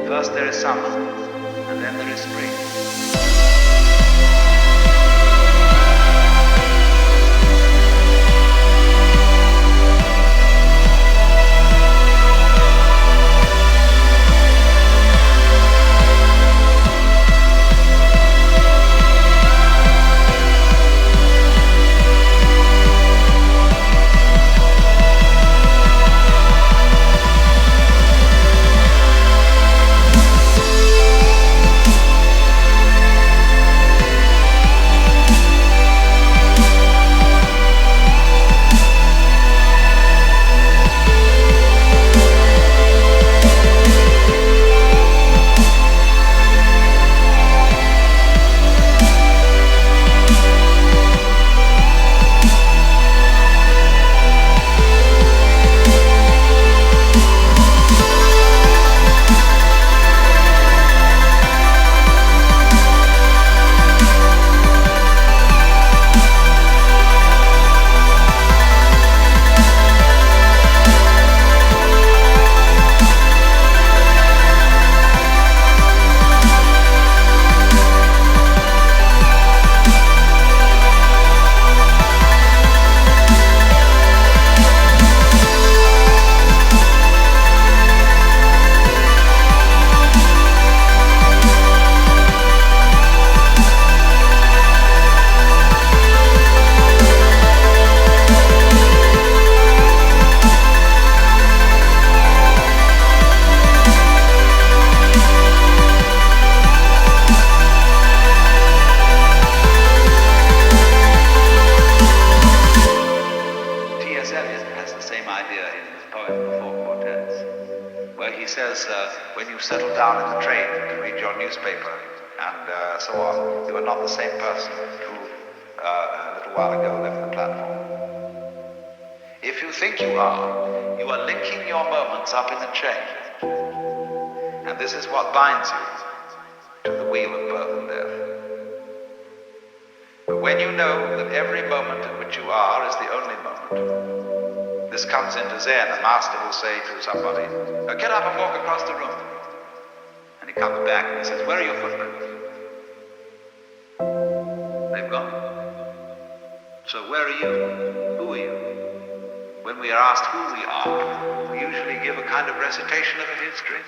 First there is summer, and then there is spring. When you settle down in the train to read your newspaper and so on, you are not the same person who a little while ago left the platform. If you think you are linking your moments up in a chain. And this is what binds you to the wheel of birth and death. But when you know that every moment in which you are is the only moment, this comes into Zen. A master will say to somebody, get up and walk across the room. And he comes back and he says, where are your footprints? They've gone. So where are you? Who are you? When we are asked who we are, we usually give a kind of recitation of a history.